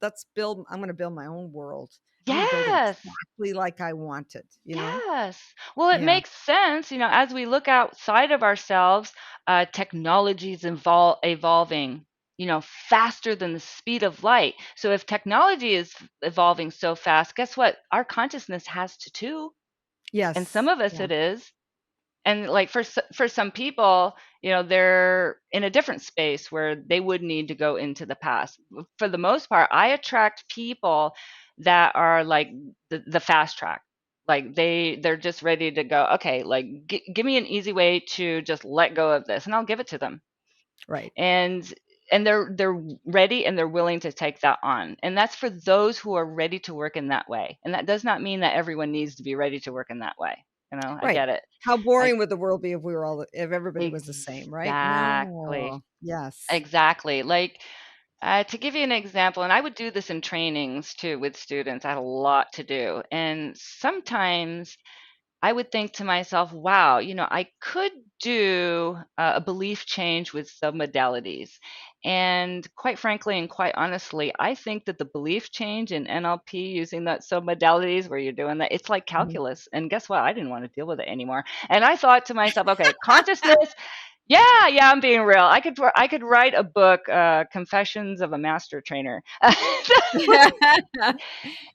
[SPEAKER 1] let's build I'm gonna build my own world. I'm gonna build it
[SPEAKER 2] yes.
[SPEAKER 1] exactly like I want it, you know?
[SPEAKER 2] Yes. Well, it
[SPEAKER 1] Yeah.
[SPEAKER 2] makes sense, as we look outside of ourselves, technology is evolving, faster than the speed of light. So if technology is evolving so fast, guess what? Our consciousness has to too. And some
[SPEAKER 1] Yes.
[SPEAKER 2] of us
[SPEAKER 1] Yeah.
[SPEAKER 2] it is. And like for some people, they're in a different space where they would need to go into the past. For the most part, I attract people that are like the fast track. Like they're just ready to go. Okay, like give me an easy way to just let go of this, and I'll give it to them.
[SPEAKER 1] Right.
[SPEAKER 2] And they're ready and they're willing to take that on. And that's for those who are ready to work in that way. And that does not mean that everyone needs to be ready to work in that way. I
[SPEAKER 1] Right.
[SPEAKER 2] get it.
[SPEAKER 1] How
[SPEAKER 2] I
[SPEAKER 1] boring would the world be if everybody was the same, right?
[SPEAKER 2] Exactly.
[SPEAKER 1] No. Yes.
[SPEAKER 2] Exactly. Like, to give you an example, and I would do this in trainings too with students, I had a lot to do. And sometimes I would think to myself, wow, I could do a belief change with submodalities. And quite frankly and quite honestly, I think that the belief change in NLP using that submodalities where you're doing that, it's like
[SPEAKER 1] Mhm.
[SPEAKER 2] calculus. And guess what? I didn't want to deal with it anymore. And I thought to myself, okay, consciousness. Yeah, yeah, I'm being real. I could write a book, Confessions of a Master Trainer.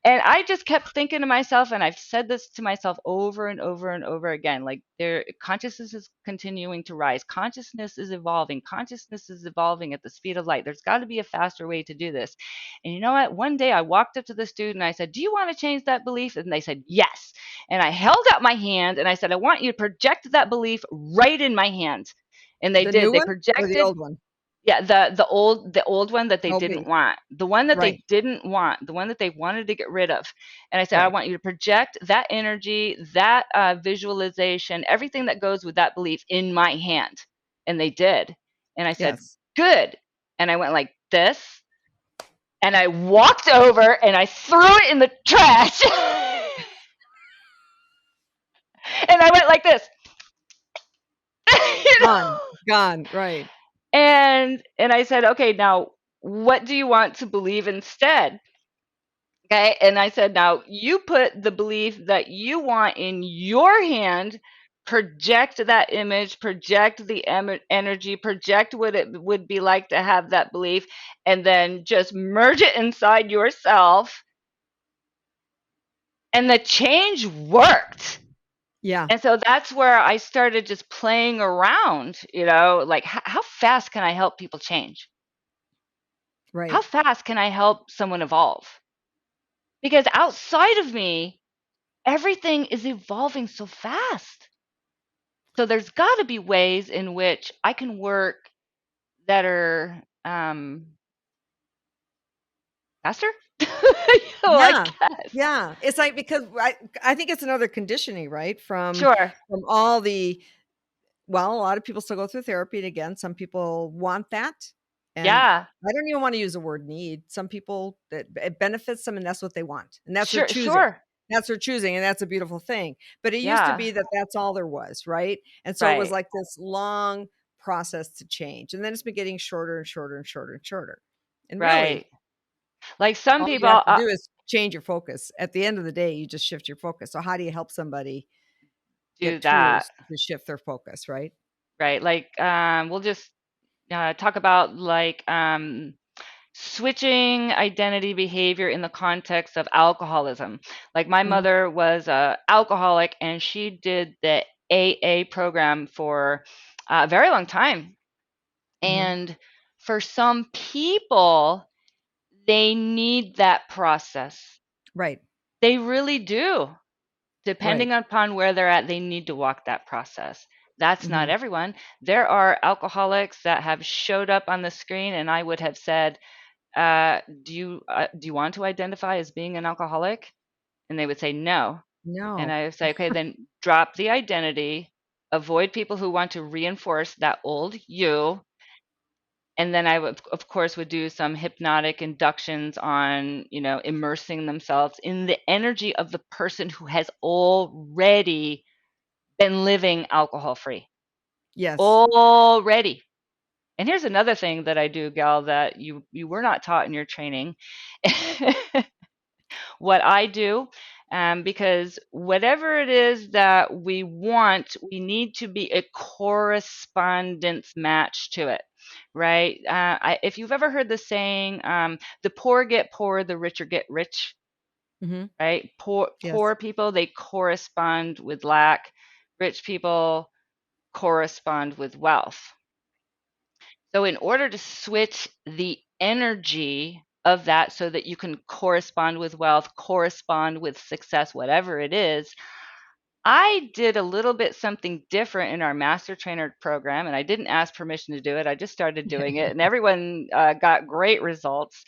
[SPEAKER 2] And I just kept thinking to myself, and I've said this to myself over and over and over again, like their consciousness is continuing to rise. Consciousness is evolving. Consciousness is evolving at the speed of light. There's got to be a faster way to do this. And you know what? One day I walked up to the student and I said, "Do you want to change that belief?" And they said, "Yes." And I held out my hand and I said, "I want you to project that belief right in my hand." And they
[SPEAKER 1] The new
[SPEAKER 2] did. They
[SPEAKER 1] one or the
[SPEAKER 2] projected.
[SPEAKER 1] old one?
[SPEAKER 2] Yeah, the old one that they didn't
[SPEAKER 1] Okay.
[SPEAKER 2] want. The one that
[SPEAKER 1] Right.
[SPEAKER 2] they didn't want, the one that they wanted to get rid of. And I said, "I
[SPEAKER 1] Right.
[SPEAKER 2] want you to project that energy, that, visualization, everything that goes with that belief in my hand." And they did. And I said,
[SPEAKER 1] Yes.
[SPEAKER 2] "Good." And I went like this, and I walked over and I threw it in the trash. And I went like this. you
[SPEAKER 1] Gone.
[SPEAKER 2] know?
[SPEAKER 1] Gone. Right.
[SPEAKER 2] And I said, "Okay, now what do you want to believe instead?" Okay. And I said, "Now you put the belief that you want in your hand, project that image, project the energy, project what it would be like to have that belief, and then just merge it inside yourself." And the change worked.
[SPEAKER 1] Yeah.
[SPEAKER 2] And so that's where I started just playing around, like how fast can I help people change? How
[SPEAKER 1] Right.
[SPEAKER 2] fast can I help someone evolve? Because outside of me, everything is evolving so fast. So there's got to be ways in which I can work that are faster. I
[SPEAKER 1] Yeah.
[SPEAKER 2] guess.
[SPEAKER 1] Yeah. It's like because I think it's another conditioning, right?
[SPEAKER 2] Sure.
[SPEAKER 1] From all the well, a lot of people still go through therapy, and again, some people want that, and
[SPEAKER 2] Yeah.
[SPEAKER 1] I don't even wanna use the word need. Some people that it benefits them, and that's what they want, and that's their
[SPEAKER 2] Sure.
[SPEAKER 1] choosing.
[SPEAKER 2] Sure.
[SPEAKER 1] That's their choosing, and that's a beautiful thing, but it used to
[SPEAKER 2] Yeah.
[SPEAKER 1] be that that's all there was, right? And so it was
[SPEAKER 2] Right.
[SPEAKER 1] like this long process to change, and then it's been getting shorter and shorter and shorter and shorter, and really,
[SPEAKER 2] Right. Like some
[SPEAKER 1] all
[SPEAKER 2] people,
[SPEAKER 1] you have to do is change your focus. At the end of the day, you just shift your focus. So how do you help somebody
[SPEAKER 2] do
[SPEAKER 1] get
[SPEAKER 2] that.
[SPEAKER 1] tools to shift their focus, right?
[SPEAKER 2] Right. Like we'll just talk about like switching identity behavior in the context of alcoholism. Like my
[SPEAKER 1] Mhm.
[SPEAKER 2] mother was a alcoholic, and she did the AA program for a very long time.
[SPEAKER 1] Mhm.
[SPEAKER 2] And for some people, they need that process.
[SPEAKER 1] Right.
[SPEAKER 2] They really do.
[SPEAKER 1] Right.
[SPEAKER 2] Depending upon where they're at, they need to walk that process. That's not
[SPEAKER 1] Mhm.
[SPEAKER 2] everyone. There are alcoholics that have showed up on the screen, and I would have said, do you want to identify as being an alcoholic? And they would say no. And
[SPEAKER 1] No.
[SPEAKER 2] I would say, okay, then drop the identity, avoid people who want to reinforce that old you. And then I would, of course, would do some hypnotic inductions on, immersing themselves in the energy of the person who has already been living alcohol free.
[SPEAKER 1] Yes.
[SPEAKER 2] Already. And here's another thing that I do, Gal, that you were not taught in your training. What I do, because whatever it is that we want, we need to be a correspondence match to it, right? If you've ever heard the saying, the poor get poor, the richer get rich,
[SPEAKER 1] Mhm.
[SPEAKER 2] right? Poor
[SPEAKER 1] Yes.
[SPEAKER 2] people, they correspond with lack. Rich people correspond with wealth. So, in order to switch the energy of that so that you can correspond with wealth, correspond with success, whatever it is, I did a little bit something different in our master trainer program, and I didn't ask permission to do it. I just started doing it, and everyone got great results.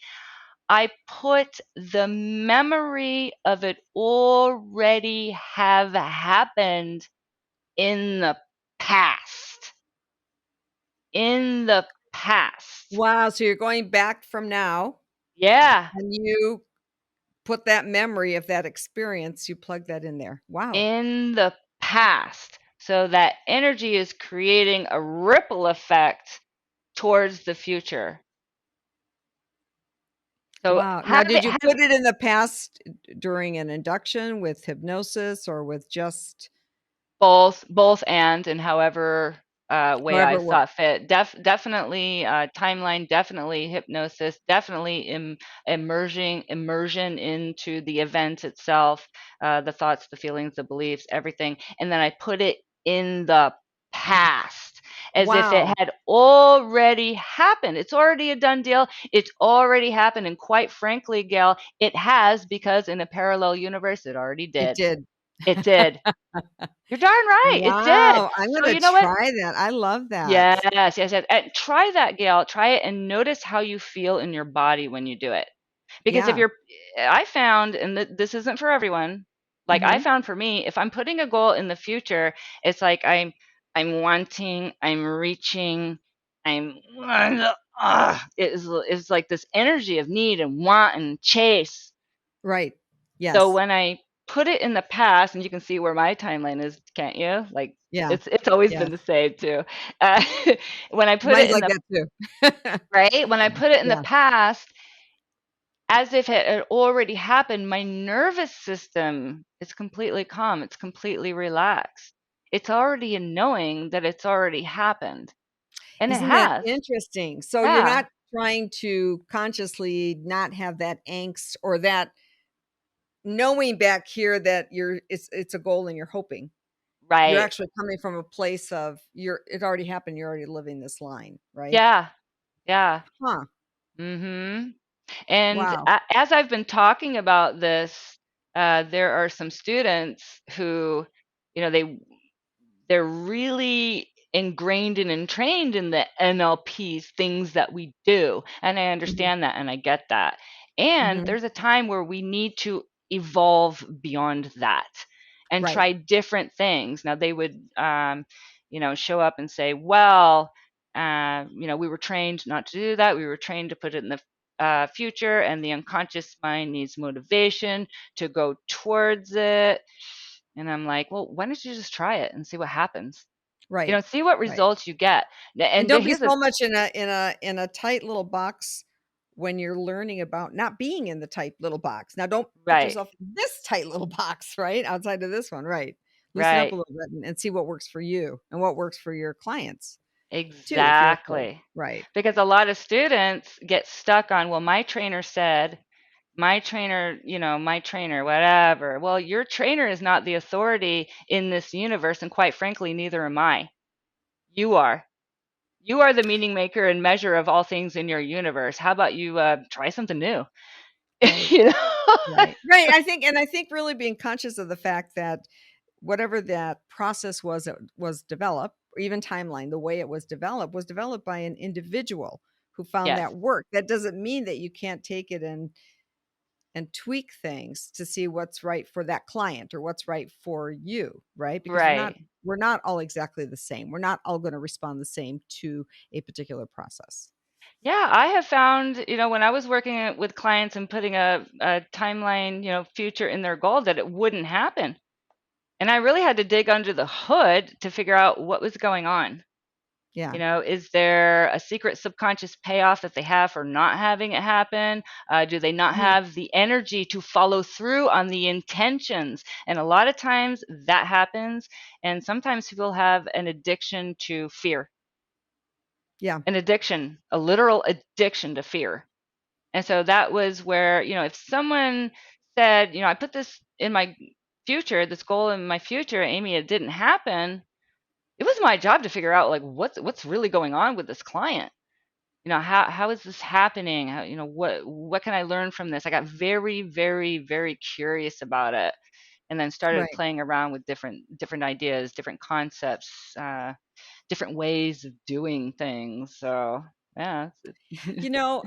[SPEAKER 2] I put the memory of it already have happened in the past. In the past.
[SPEAKER 1] Wow, so you're going back from now,
[SPEAKER 2] Yeah,
[SPEAKER 1] and you put that memory of that experience, you plug that in there. Wow.
[SPEAKER 2] in the past. So that energy is creating a ripple effect towards the future. So
[SPEAKER 1] Wow. Now,
[SPEAKER 2] have
[SPEAKER 1] did
[SPEAKER 2] it
[SPEAKER 1] you
[SPEAKER 2] have
[SPEAKER 1] put it in the past during an induction with hypnosis or with just
[SPEAKER 2] both and however way
[SPEAKER 1] however
[SPEAKER 2] I
[SPEAKER 1] it worked?
[SPEAKER 2] saw fit. Definitely timeline, definitely hypnosis, definitely immersion into the event itself, the thoughts, the feelings, the beliefs, everything. And then I put it in the past as if it
[SPEAKER 1] Wow.
[SPEAKER 2] had already happened. It's already a done deal. It's already happened. And quite frankly, Gail, it has, because in a parallel universe, it already
[SPEAKER 1] It
[SPEAKER 2] did.
[SPEAKER 1] did.
[SPEAKER 2] It did. You're darn right, it did.
[SPEAKER 1] Wow, I'm
[SPEAKER 2] So
[SPEAKER 1] gonna
[SPEAKER 2] you know what?
[SPEAKER 1] try that. I love that.
[SPEAKER 2] Yes, yes, yes. And try that, Gail. Try it and notice how you feel in your body when you do it. Because if
[SPEAKER 1] Yeah.
[SPEAKER 2] you're, I found, and this isn't for everyone, like I
[SPEAKER 1] Mhm.
[SPEAKER 2] found for me, if I'm putting a goal in the future, it's like I'm wanting, I'm reaching, I'm, it's like this energy of need and want and chase.
[SPEAKER 1] Right.
[SPEAKER 2] So
[SPEAKER 1] Yes.
[SPEAKER 2] when I put it in the past, and you can see where my timeline is, can't you? Like
[SPEAKER 1] Yeah.
[SPEAKER 2] it's always
[SPEAKER 1] Yes.
[SPEAKER 2] been the same too. Uh, when I put it
[SPEAKER 1] Mine's
[SPEAKER 2] in
[SPEAKER 1] like
[SPEAKER 2] the
[SPEAKER 1] that too.
[SPEAKER 2] right, when I put it in the
[SPEAKER 1] Yeah.
[SPEAKER 2] past, as if it had already happened, my nervous system is completely calm. It's completely relaxed. It's already a knowing that it's already happened, and it
[SPEAKER 1] Isn't that
[SPEAKER 2] has.
[SPEAKER 1] interesting? So you're
[SPEAKER 2] Yeah,
[SPEAKER 1] not trying to consciously not have that angst or that knowing back here that it's a goal and you're hoping. You're
[SPEAKER 2] right.
[SPEAKER 1] actually coming from a place of it already happened, you're already living this line, right?
[SPEAKER 2] Yeah, yeah.
[SPEAKER 1] Huh.
[SPEAKER 2] Mhm. And
[SPEAKER 1] Wow.
[SPEAKER 2] as I've been talking about this, there are some students who, you know, they're really ingrained and entrained in the NLP's things that we do. And I
[SPEAKER 1] Mhm.
[SPEAKER 2] understand that and I get that. And
[SPEAKER 1] Mhm.
[SPEAKER 2] there's a time where we need to evolve beyond that and
[SPEAKER 1] Right.
[SPEAKER 2] try different things. Now, they would, show up and say, well, we were trained not to do that. We were trained to put it in the future, and the unconscious mind needs motivation to go towards it. And I'm like, well, why don't you just try it and see what happens?
[SPEAKER 1] Right.
[SPEAKER 2] See what
[SPEAKER 1] Right.
[SPEAKER 2] results you get.
[SPEAKER 1] And
[SPEAKER 2] And
[SPEAKER 1] don't be
[SPEAKER 2] here's a
[SPEAKER 1] so much in a tight little box when you're learning about not being in the tight little box. Now don't put
[SPEAKER 2] right,
[SPEAKER 1] yourself in this tight little box, right? Outside of this one, right? Loosen up a
[SPEAKER 2] right.
[SPEAKER 1] little bit and see what works for you and what works for your clients. too, if you're a coach.
[SPEAKER 2] Exactly.
[SPEAKER 1] Right.
[SPEAKER 2] Because a lot of students get stuck on, well, my trainer said, my trainer, my trainer, whatever. Well, your trainer is not the authority in this universe, and quite frankly, neither am I. You are. You are the meaning maker and measure of all things in your universe. How about you try something new?
[SPEAKER 1] Right.
[SPEAKER 2] you know?
[SPEAKER 1] Right. Right. I think really being conscious of the fact that whatever that process was that was developed, or even timeline, the way it was developed by an individual who found
[SPEAKER 2] Yes.
[SPEAKER 1] that work. That doesn't mean that you can't take it and tweak things to see what's right for that client or what's right for you, right? Because
[SPEAKER 2] Right.
[SPEAKER 1] we're not all exactly the same. We're not all going to respond the same to a particular process.
[SPEAKER 2] Yeah, I have found, when I was working with clients and putting a timeline, future in their goal, that it wouldn't happen. And I really had to dig under the hood to figure out what was going on.
[SPEAKER 1] Yeah.
[SPEAKER 2] Is there a secret subconscious payoff that they have for not having it happen? Do they not
[SPEAKER 1] Mhm.
[SPEAKER 2] have the energy to follow through on the intentions? And a lot of times that happens. And sometimes people have an addiction to fear,
[SPEAKER 1] Yeah.
[SPEAKER 2] an addiction, a literal addiction to fear. And so that was where, if someone said, I put this in my future, this goal in my future, Amy, it didn't happen. It was my job to figure out, like, what's really going on with this client. How is this happening? How, what can I learn from this? I got very, very, very curious about it, and then started
[SPEAKER 1] Right.
[SPEAKER 2] playing around with different ideas, different concepts, different ways of doing things. So yeah.
[SPEAKER 1] You know,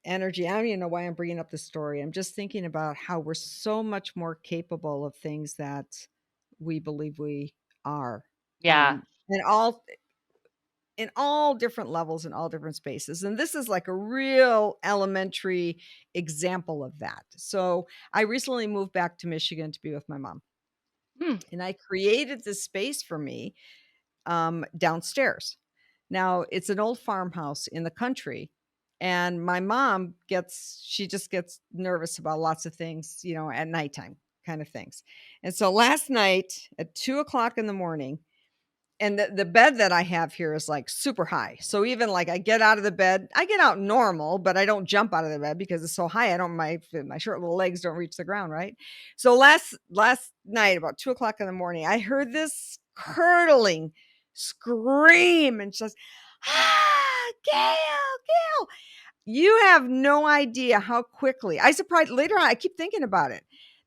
[SPEAKER 1] energy. I don't even know why I'm bringing up this story. I'm just thinking about how we're so much more capable of things that we believe we are.
[SPEAKER 2] Yeah.
[SPEAKER 1] And all in all different levels in all different spaces. And this is like a real elementary example of that. So I recently moved back to Michigan to be with my mom.
[SPEAKER 2] Hmm.
[SPEAKER 1] And I created this space for me downstairs. Now, it's an old farmhouse in the country. And my mom she just gets nervous about lots of things, at nighttime kind of things. And so last night at 2 o'clock in the morning, and the bed that I have here is like super high. So even like I get out of the bed, I get out normal, but I don't jump out of the bed because it's so high. I don't my short little legs don't reach the ground, right? So last night about 2 o'clock in the morning, I heard this curdling scream and just Gail. You have no idea how quickly I surprised later on. I keep thinking about it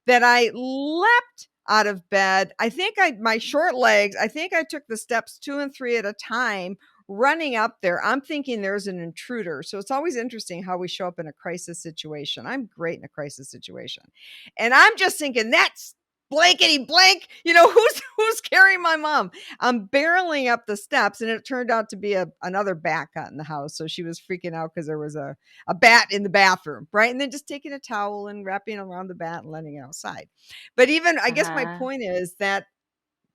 [SPEAKER 1] that I leapt out of bed. My short legs, I think I took the steps 2 and 3 at a time running up there. I'm thinking there's an intruder. So it's always interesting how we show up in a crisis situation. I'm great in a crisis situation. And I'm just thinking that's blankety blank, who's carrying my mom? I'm barreling up the steps, and it turned out to be another bat got in the house. So she was freaking out because there was a bat in the bathroom, right? And then just taking a towel and wrapping around the bat and letting it outside. But even, I guess my
[SPEAKER 2] Uh-huh.
[SPEAKER 1] point is that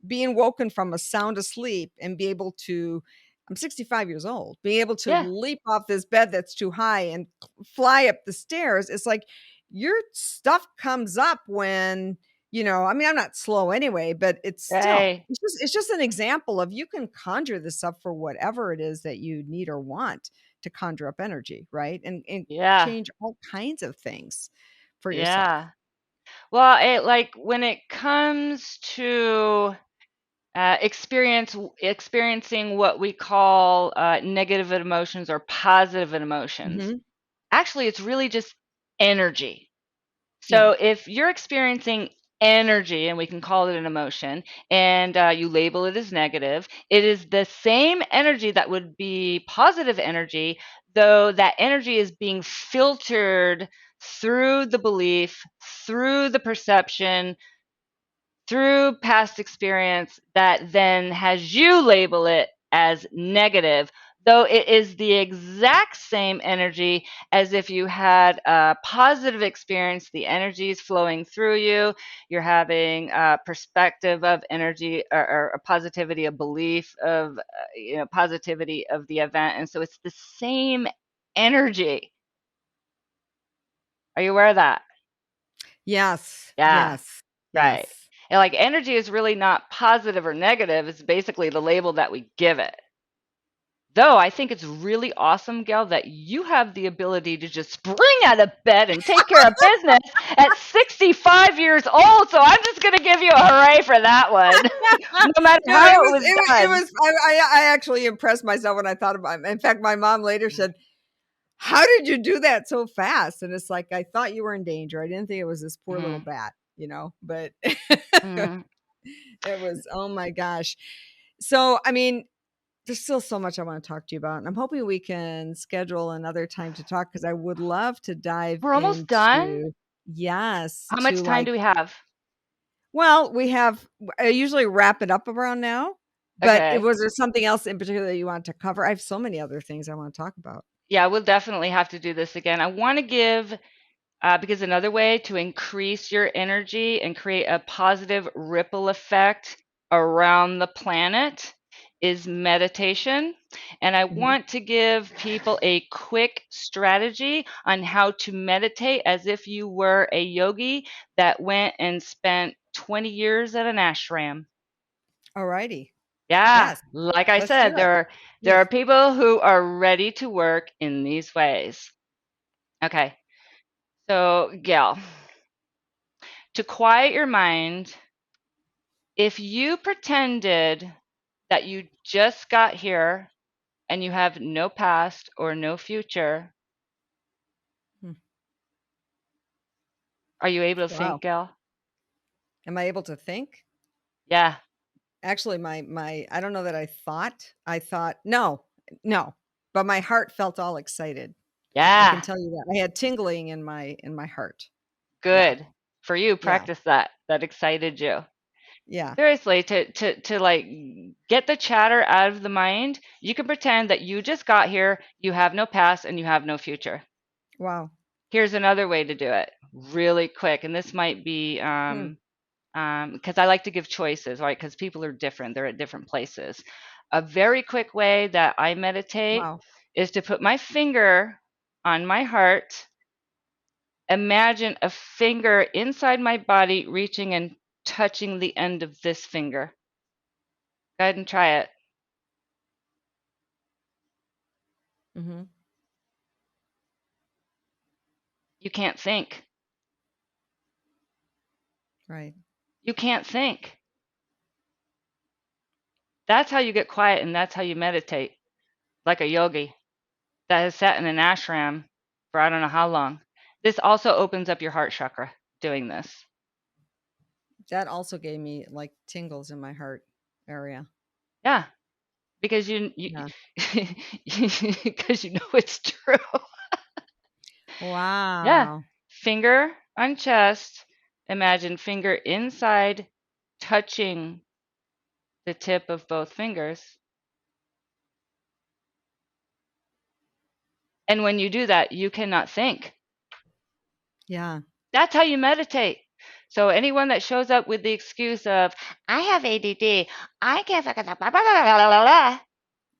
[SPEAKER 1] being woken from a sound asleep and be able to, I'm 65 years old, being able to
[SPEAKER 2] Yeah.
[SPEAKER 1] leap off this bed that's too high and fly up the stairs. It's like your stuff comes up when, I mean, I'm not slow anyway, but
[SPEAKER 2] Right.
[SPEAKER 1] it's just an example of you can conjure this up for whatever it is that you need or want to conjure up energy, right? And
[SPEAKER 2] Yeah.
[SPEAKER 1] change all kinds of things for yourself.
[SPEAKER 2] Yeah. Well, when it comes to experiencing what we call negative emotions or positive emotions.
[SPEAKER 1] Hmm.
[SPEAKER 2] Actually, it's really just energy.
[SPEAKER 1] Yeah.
[SPEAKER 2] So if you're experiencing energy, and we can call it an emotion, and you label it as negative, it is the same energy that would be positive energy, though that energy is being filtered through the belief, through the perception, through past experience that then has you label it as negative, though it is the exact same energy as if you had a positive experience. The energy is flowing through you. You're having a perspective of energy, or a positivity, a belief of, positivity of the event. And so it's the same energy. Are you aware of that?
[SPEAKER 1] Yes.
[SPEAKER 2] Yeah.
[SPEAKER 1] Yes.
[SPEAKER 2] Right.
[SPEAKER 1] Yes.
[SPEAKER 2] And like energy is really not positive or negative. It's basically the label that we give it. Though I think it's really awesome, Gail, that you have the ability to just spring out of bed and take care of business at 65 years old. So I'm just going to give you a hooray for that one, no matter
[SPEAKER 1] No,
[SPEAKER 2] how it was
[SPEAKER 1] it
[SPEAKER 2] done.
[SPEAKER 1] was. I actually impressed myself when I thought about it. In fact, my mom later said, "How did you do that so fast?" And it's like I thought you were in danger. I didn't think it was this poor little
[SPEAKER 2] Mm,
[SPEAKER 1] bat, but
[SPEAKER 2] mm.
[SPEAKER 1] it was. Oh my gosh! So I mean, there's still so much I want to talk to you about, and I'm hoping we can schedule another time to talk because I would love to dive
[SPEAKER 2] We're almost done.
[SPEAKER 1] into yes
[SPEAKER 2] How much
[SPEAKER 1] to
[SPEAKER 2] time
[SPEAKER 1] like.
[SPEAKER 2] do we have?
[SPEAKER 1] Well, we have. I usually wrap it up around now, but
[SPEAKER 2] Okay.
[SPEAKER 1] was there something else in particular that you want to cover? I have so many other things I want to talk about.
[SPEAKER 2] Yeah, we'll definitely have to do this again. I want to give because another way to increase your energy and create a positive ripple effect around the planet is meditation. And I
[SPEAKER 1] Mhm.
[SPEAKER 2] want to give people a quick strategy on how to meditate as if you were a yogi that went and spent 20 years at an ashram.
[SPEAKER 1] Alrighty.
[SPEAKER 2] Yeah,
[SPEAKER 1] Yes,
[SPEAKER 2] like I
[SPEAKER 1] let's do
[SPEAKER 2] said,
[SPEAKER 1] it.
[SPEAKER 2] there are
[SPEAKER 1] Yes.
[SPEAKER 2] people who are ready to work in these ways. Okay. So, Gail, to quiet your mind, if you pretended that you just got here and you have no past or no future,
[SPEAKER 1] Hmm.
[SPEAKER 2] are you able to think,
[SPEAKER 1] Wow.
[SPEAKER 2] Gail?
[SPEAKER 1] Am I able to think?
[SPEAKER 2] Yeah,
[SPEAKER 1] Actually, my I don't know that I thought no, no, but my heart felt all excited. I can
[SPEAKER 2] yeah,
[SPEAKER 1] tell you that. I had tingling in my heart. Yeah.
[SPEAKER 2] good. For you,
[SPEAKER 1] Yeah.
[SPEAKER 2] practice that. That excited you.
[SPEAKER 1] Yeah.
[SPEAKER 2] Seriously, to like get the chatter out of the mind, you can pretend that you just got here, you have no past and you have no future.
[SPEAKER 1] Wow.
[SPEAKER 2] Here's another way to do it really quick. And this might be
[SPEAKER 1] Hmm.
[SPEAKER 2] because I like to give choices, right? Because people are different, they're at different places. A very quick way that I meditate
[SPEAKER 1] Wow.
[SPEAKER 2] is to put my finger on my heart, imagine a finger inside my body reaching and touching the end of this finger. Go ahead and try it.
[SPEAKER 1] Mhm.
[SPEAKER 2] You can't think.
[SPEAKER 1] Right.
[SPEAKER 2] You can't think. That's how you get quiet and that's how you meditate, like a yogi that has sat in an ashram for I don't know how long. This also opens up your heart chakra doing this.
[SPEAKER 1] That also gave me like tingles in my heart area.
[SPEAKER 2] Yeah, because you
[SPEAKER 1] Yeah.
[SPEAKER 2] because you know it's true. Yeah.
[SPEAKER 1] Wow.
[SPEAKER 2] Finger on chest. Imagine finger inside touching the tip of both fingers. And when you do that, you cannot think.
[SPEAKER 1] Yeah.
[SPEAKER 2] That's how you meditate. So anyone that shows up with the excuse of I have ADD, I can't focus, blah, blah, blah, blah, blah, blah, blah,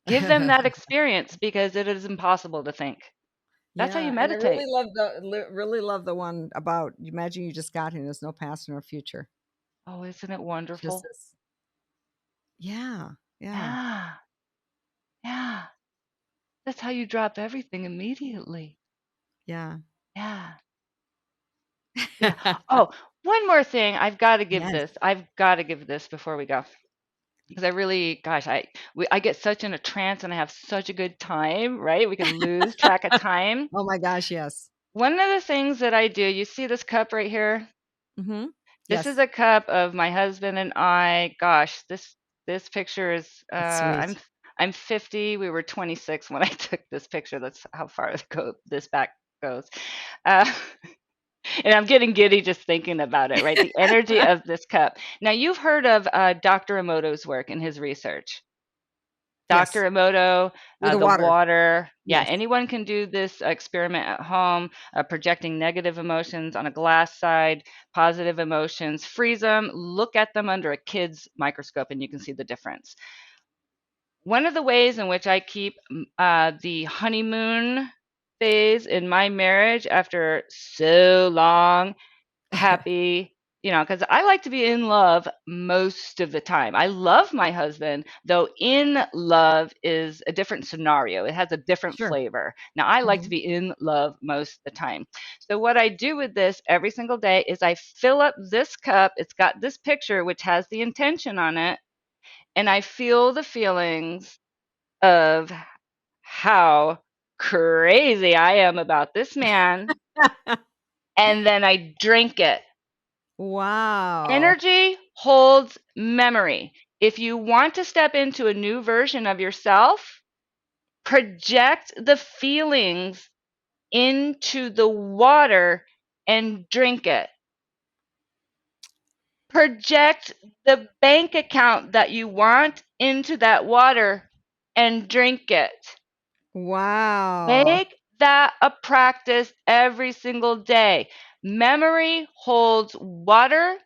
[SPEAKER 2] give them that experience because it is impossible to think. That's how you
[SPEAKER 1] Yeah, and I
[SPEAKER 2] meditate.
[SPEAKER 1] really love the one about imagine you just got here and there's no past nor future.
[SPEAKER 2] Oh, isn't it
[SPEAKER 1] Just
[SPEAKER 2] wonderful?
[SPEAKER 1] this. Yeah. Yeah.
[SPEAKER 2] Yeah. Yeah. That's how you drop everything immediately.
[SPEAKER 1] Yeah.
[SPEAKER 2] Yeah. Yeah. Oh, one more thing. I've got to give
[SPEAKER 1] Yes.
[SPEAKER 2] this. I've got to give this before we go. Because I really, gosh, I get such in a trance and I have such a good time, right? We can lose track of time.
[SPEAKER 1] Oh my gosh, yes.
[SPEAKER 2] One of the things that I do, you see this cup right here?
[SPEAKER 1] Mhm.
[SPEAKER 2] This is
[SPEAKER 1] Yes.
[SPEAKER 2] a cup of my husband and I. Gosh, this picture is
[SPEAKER 1] That's sweet.
[SPEAKER 2] I'm 50. We were 26 when I took this picture. That's how far this back goes. Uh, and I'm getting giddy just thinking about it, right? The energy of this cup. Now, you've heard of Dr. Emoto's work and his research. Dr.
[SPEAKER 1] Yes.
[SPEAKER 2] Emoto,
[SPEAKER 1] With the
[SPEAKER 2] the
[SPEAKER 1] water.
[SPEAKER 2] water. Yeah,
[SPEAKER 1] Yes.
[SPEAKER 2] anyone can do this experiment at home, projecting negative emotions on a glass side, positive emotions, freeze them, look at them under a kid's microscope, and you can see the difference. One of the ways in which I keep the honeymoon phase in my marriage after so long happy because I like to be in love most of the time. I love my husband, though in love is a different scenario. It has a different
[SPEAKER 1] Sure.
[SPEAKER 2] flavor. Now, I like to be in love most of the time. So, what I do with this every single day is I fill up this cup. It's got this picture, which has the intention on it, and I feel the feelings of how crazy I am about this man, and then I drink it.
[SPEAKER 1] Wow.
[SPEAKER 2] Energy holds memory. If you want to step into a new version of yourself, project the feelings into the water and drink it. Project the bank account that you want into that water and drink it.
[SPEAKER 1] Wow.
[SPEAKER 2] Make that a practice every single day. Memory holds water.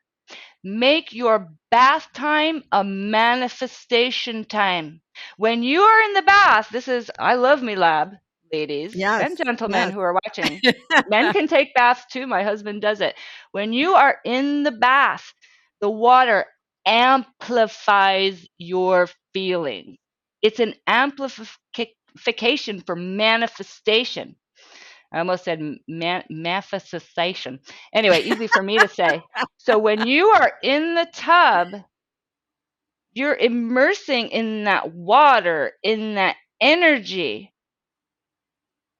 [SPEAKER 2] Make your bath time a manifestation time. When you are in the bath, this is I Love Me Lab, ladies
[SPEAKER 1] Yes.
[SPEAKER 2] and gentlemen
[SPEAKER 1] Yes.
[SPEAKER 2] who are watching. Men can take baths too. My husband does it. When you are in the bath, the water amplifies your feelings. It's an amplification for manifestation. I almost said manifestation. Anyway, easy for me to say. So when you are in the tub, you're immersing in that water, in that energy,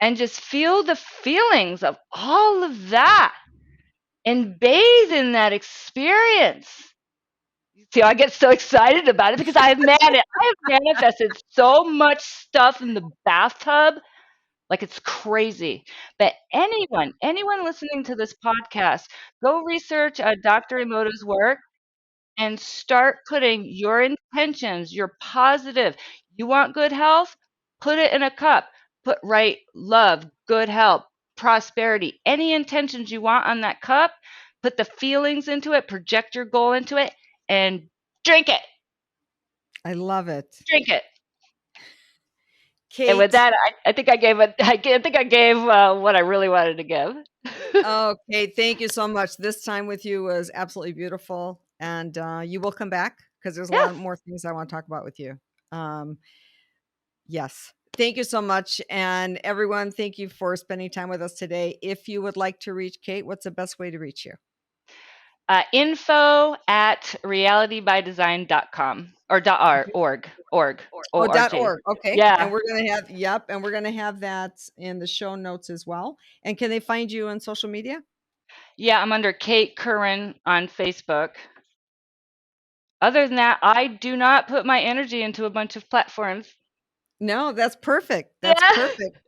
[SPEAKER 2] and just feel the feelings of all of that and bathe in that experience. See, I get so excited about it because I have manifested so much stuff in the bathtub. Like it's crazy. But anyone listening to this podcast, go research Dr. Emoto's work and start putting your intentions, your positive. You want good health? Put it in a cup. Put right love, good health, prosperity, any intentions you want on that cup. Put the feelings into it, project your goal into it, and drink it.
[SPEAKER 1] I love it.
[SPEAKER 2] Drink it. And with
[SPEAKER 1] Kate.
[SPEAKER 2] that, I think I gave what I really wanted to give.
[SPEAKER 1] Okay. Thank you so much. This time with you was absolutely beautiful. And you will come back because there's a lot
[SPEAKER 2] Yes.
[SPEAKER 1] more things I want to talk about with you. Yes. Thank you so much. And everyone, thank you for spending time with us today. If you would like to reach Kate, what's the best way to reach you?
[SPEAKER 2] Info at realitybydesign.com or .org.
[SPEAKER 1] Oh,
[SPEAKER 2] O-R-G.
[SPEAKER 1] .org. Okay. And
[SPEAKER 2] Yeah.
[SPEAKER 1] we're going to have, and we're going to have that in the show notes as well. And can they find you on social media?
[SPEAKER 2] Yeah, I'm under Kate Curran on Facebook. Other than that, I do not put my energy into a bunch of platforms.
[SPEAKER 1] No, that's perfect. That's
[SPEAKER 2] Yeah.
[SPEAKER 1] perfect.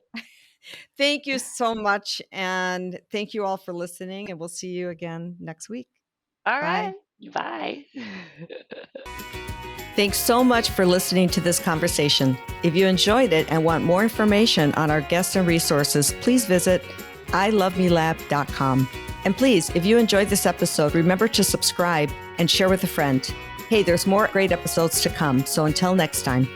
[SPEAKER 1] Thank you so much. And thank you all for listening. And we'll see you again next week.
[SPEAKER 2] All
[SPEAKER 1] Bye.
[SPEAKER 2] right. Bye.
[SPEAKER 1] Thanks so much for listening to this conversation. If you enjoyed it and want more information on our guests and resources, please visit ilovemelab.com. And please, if you enjoyed this episode, remember to subscribe and share with a friend. Hey, there's more great episodes to come. So until next time.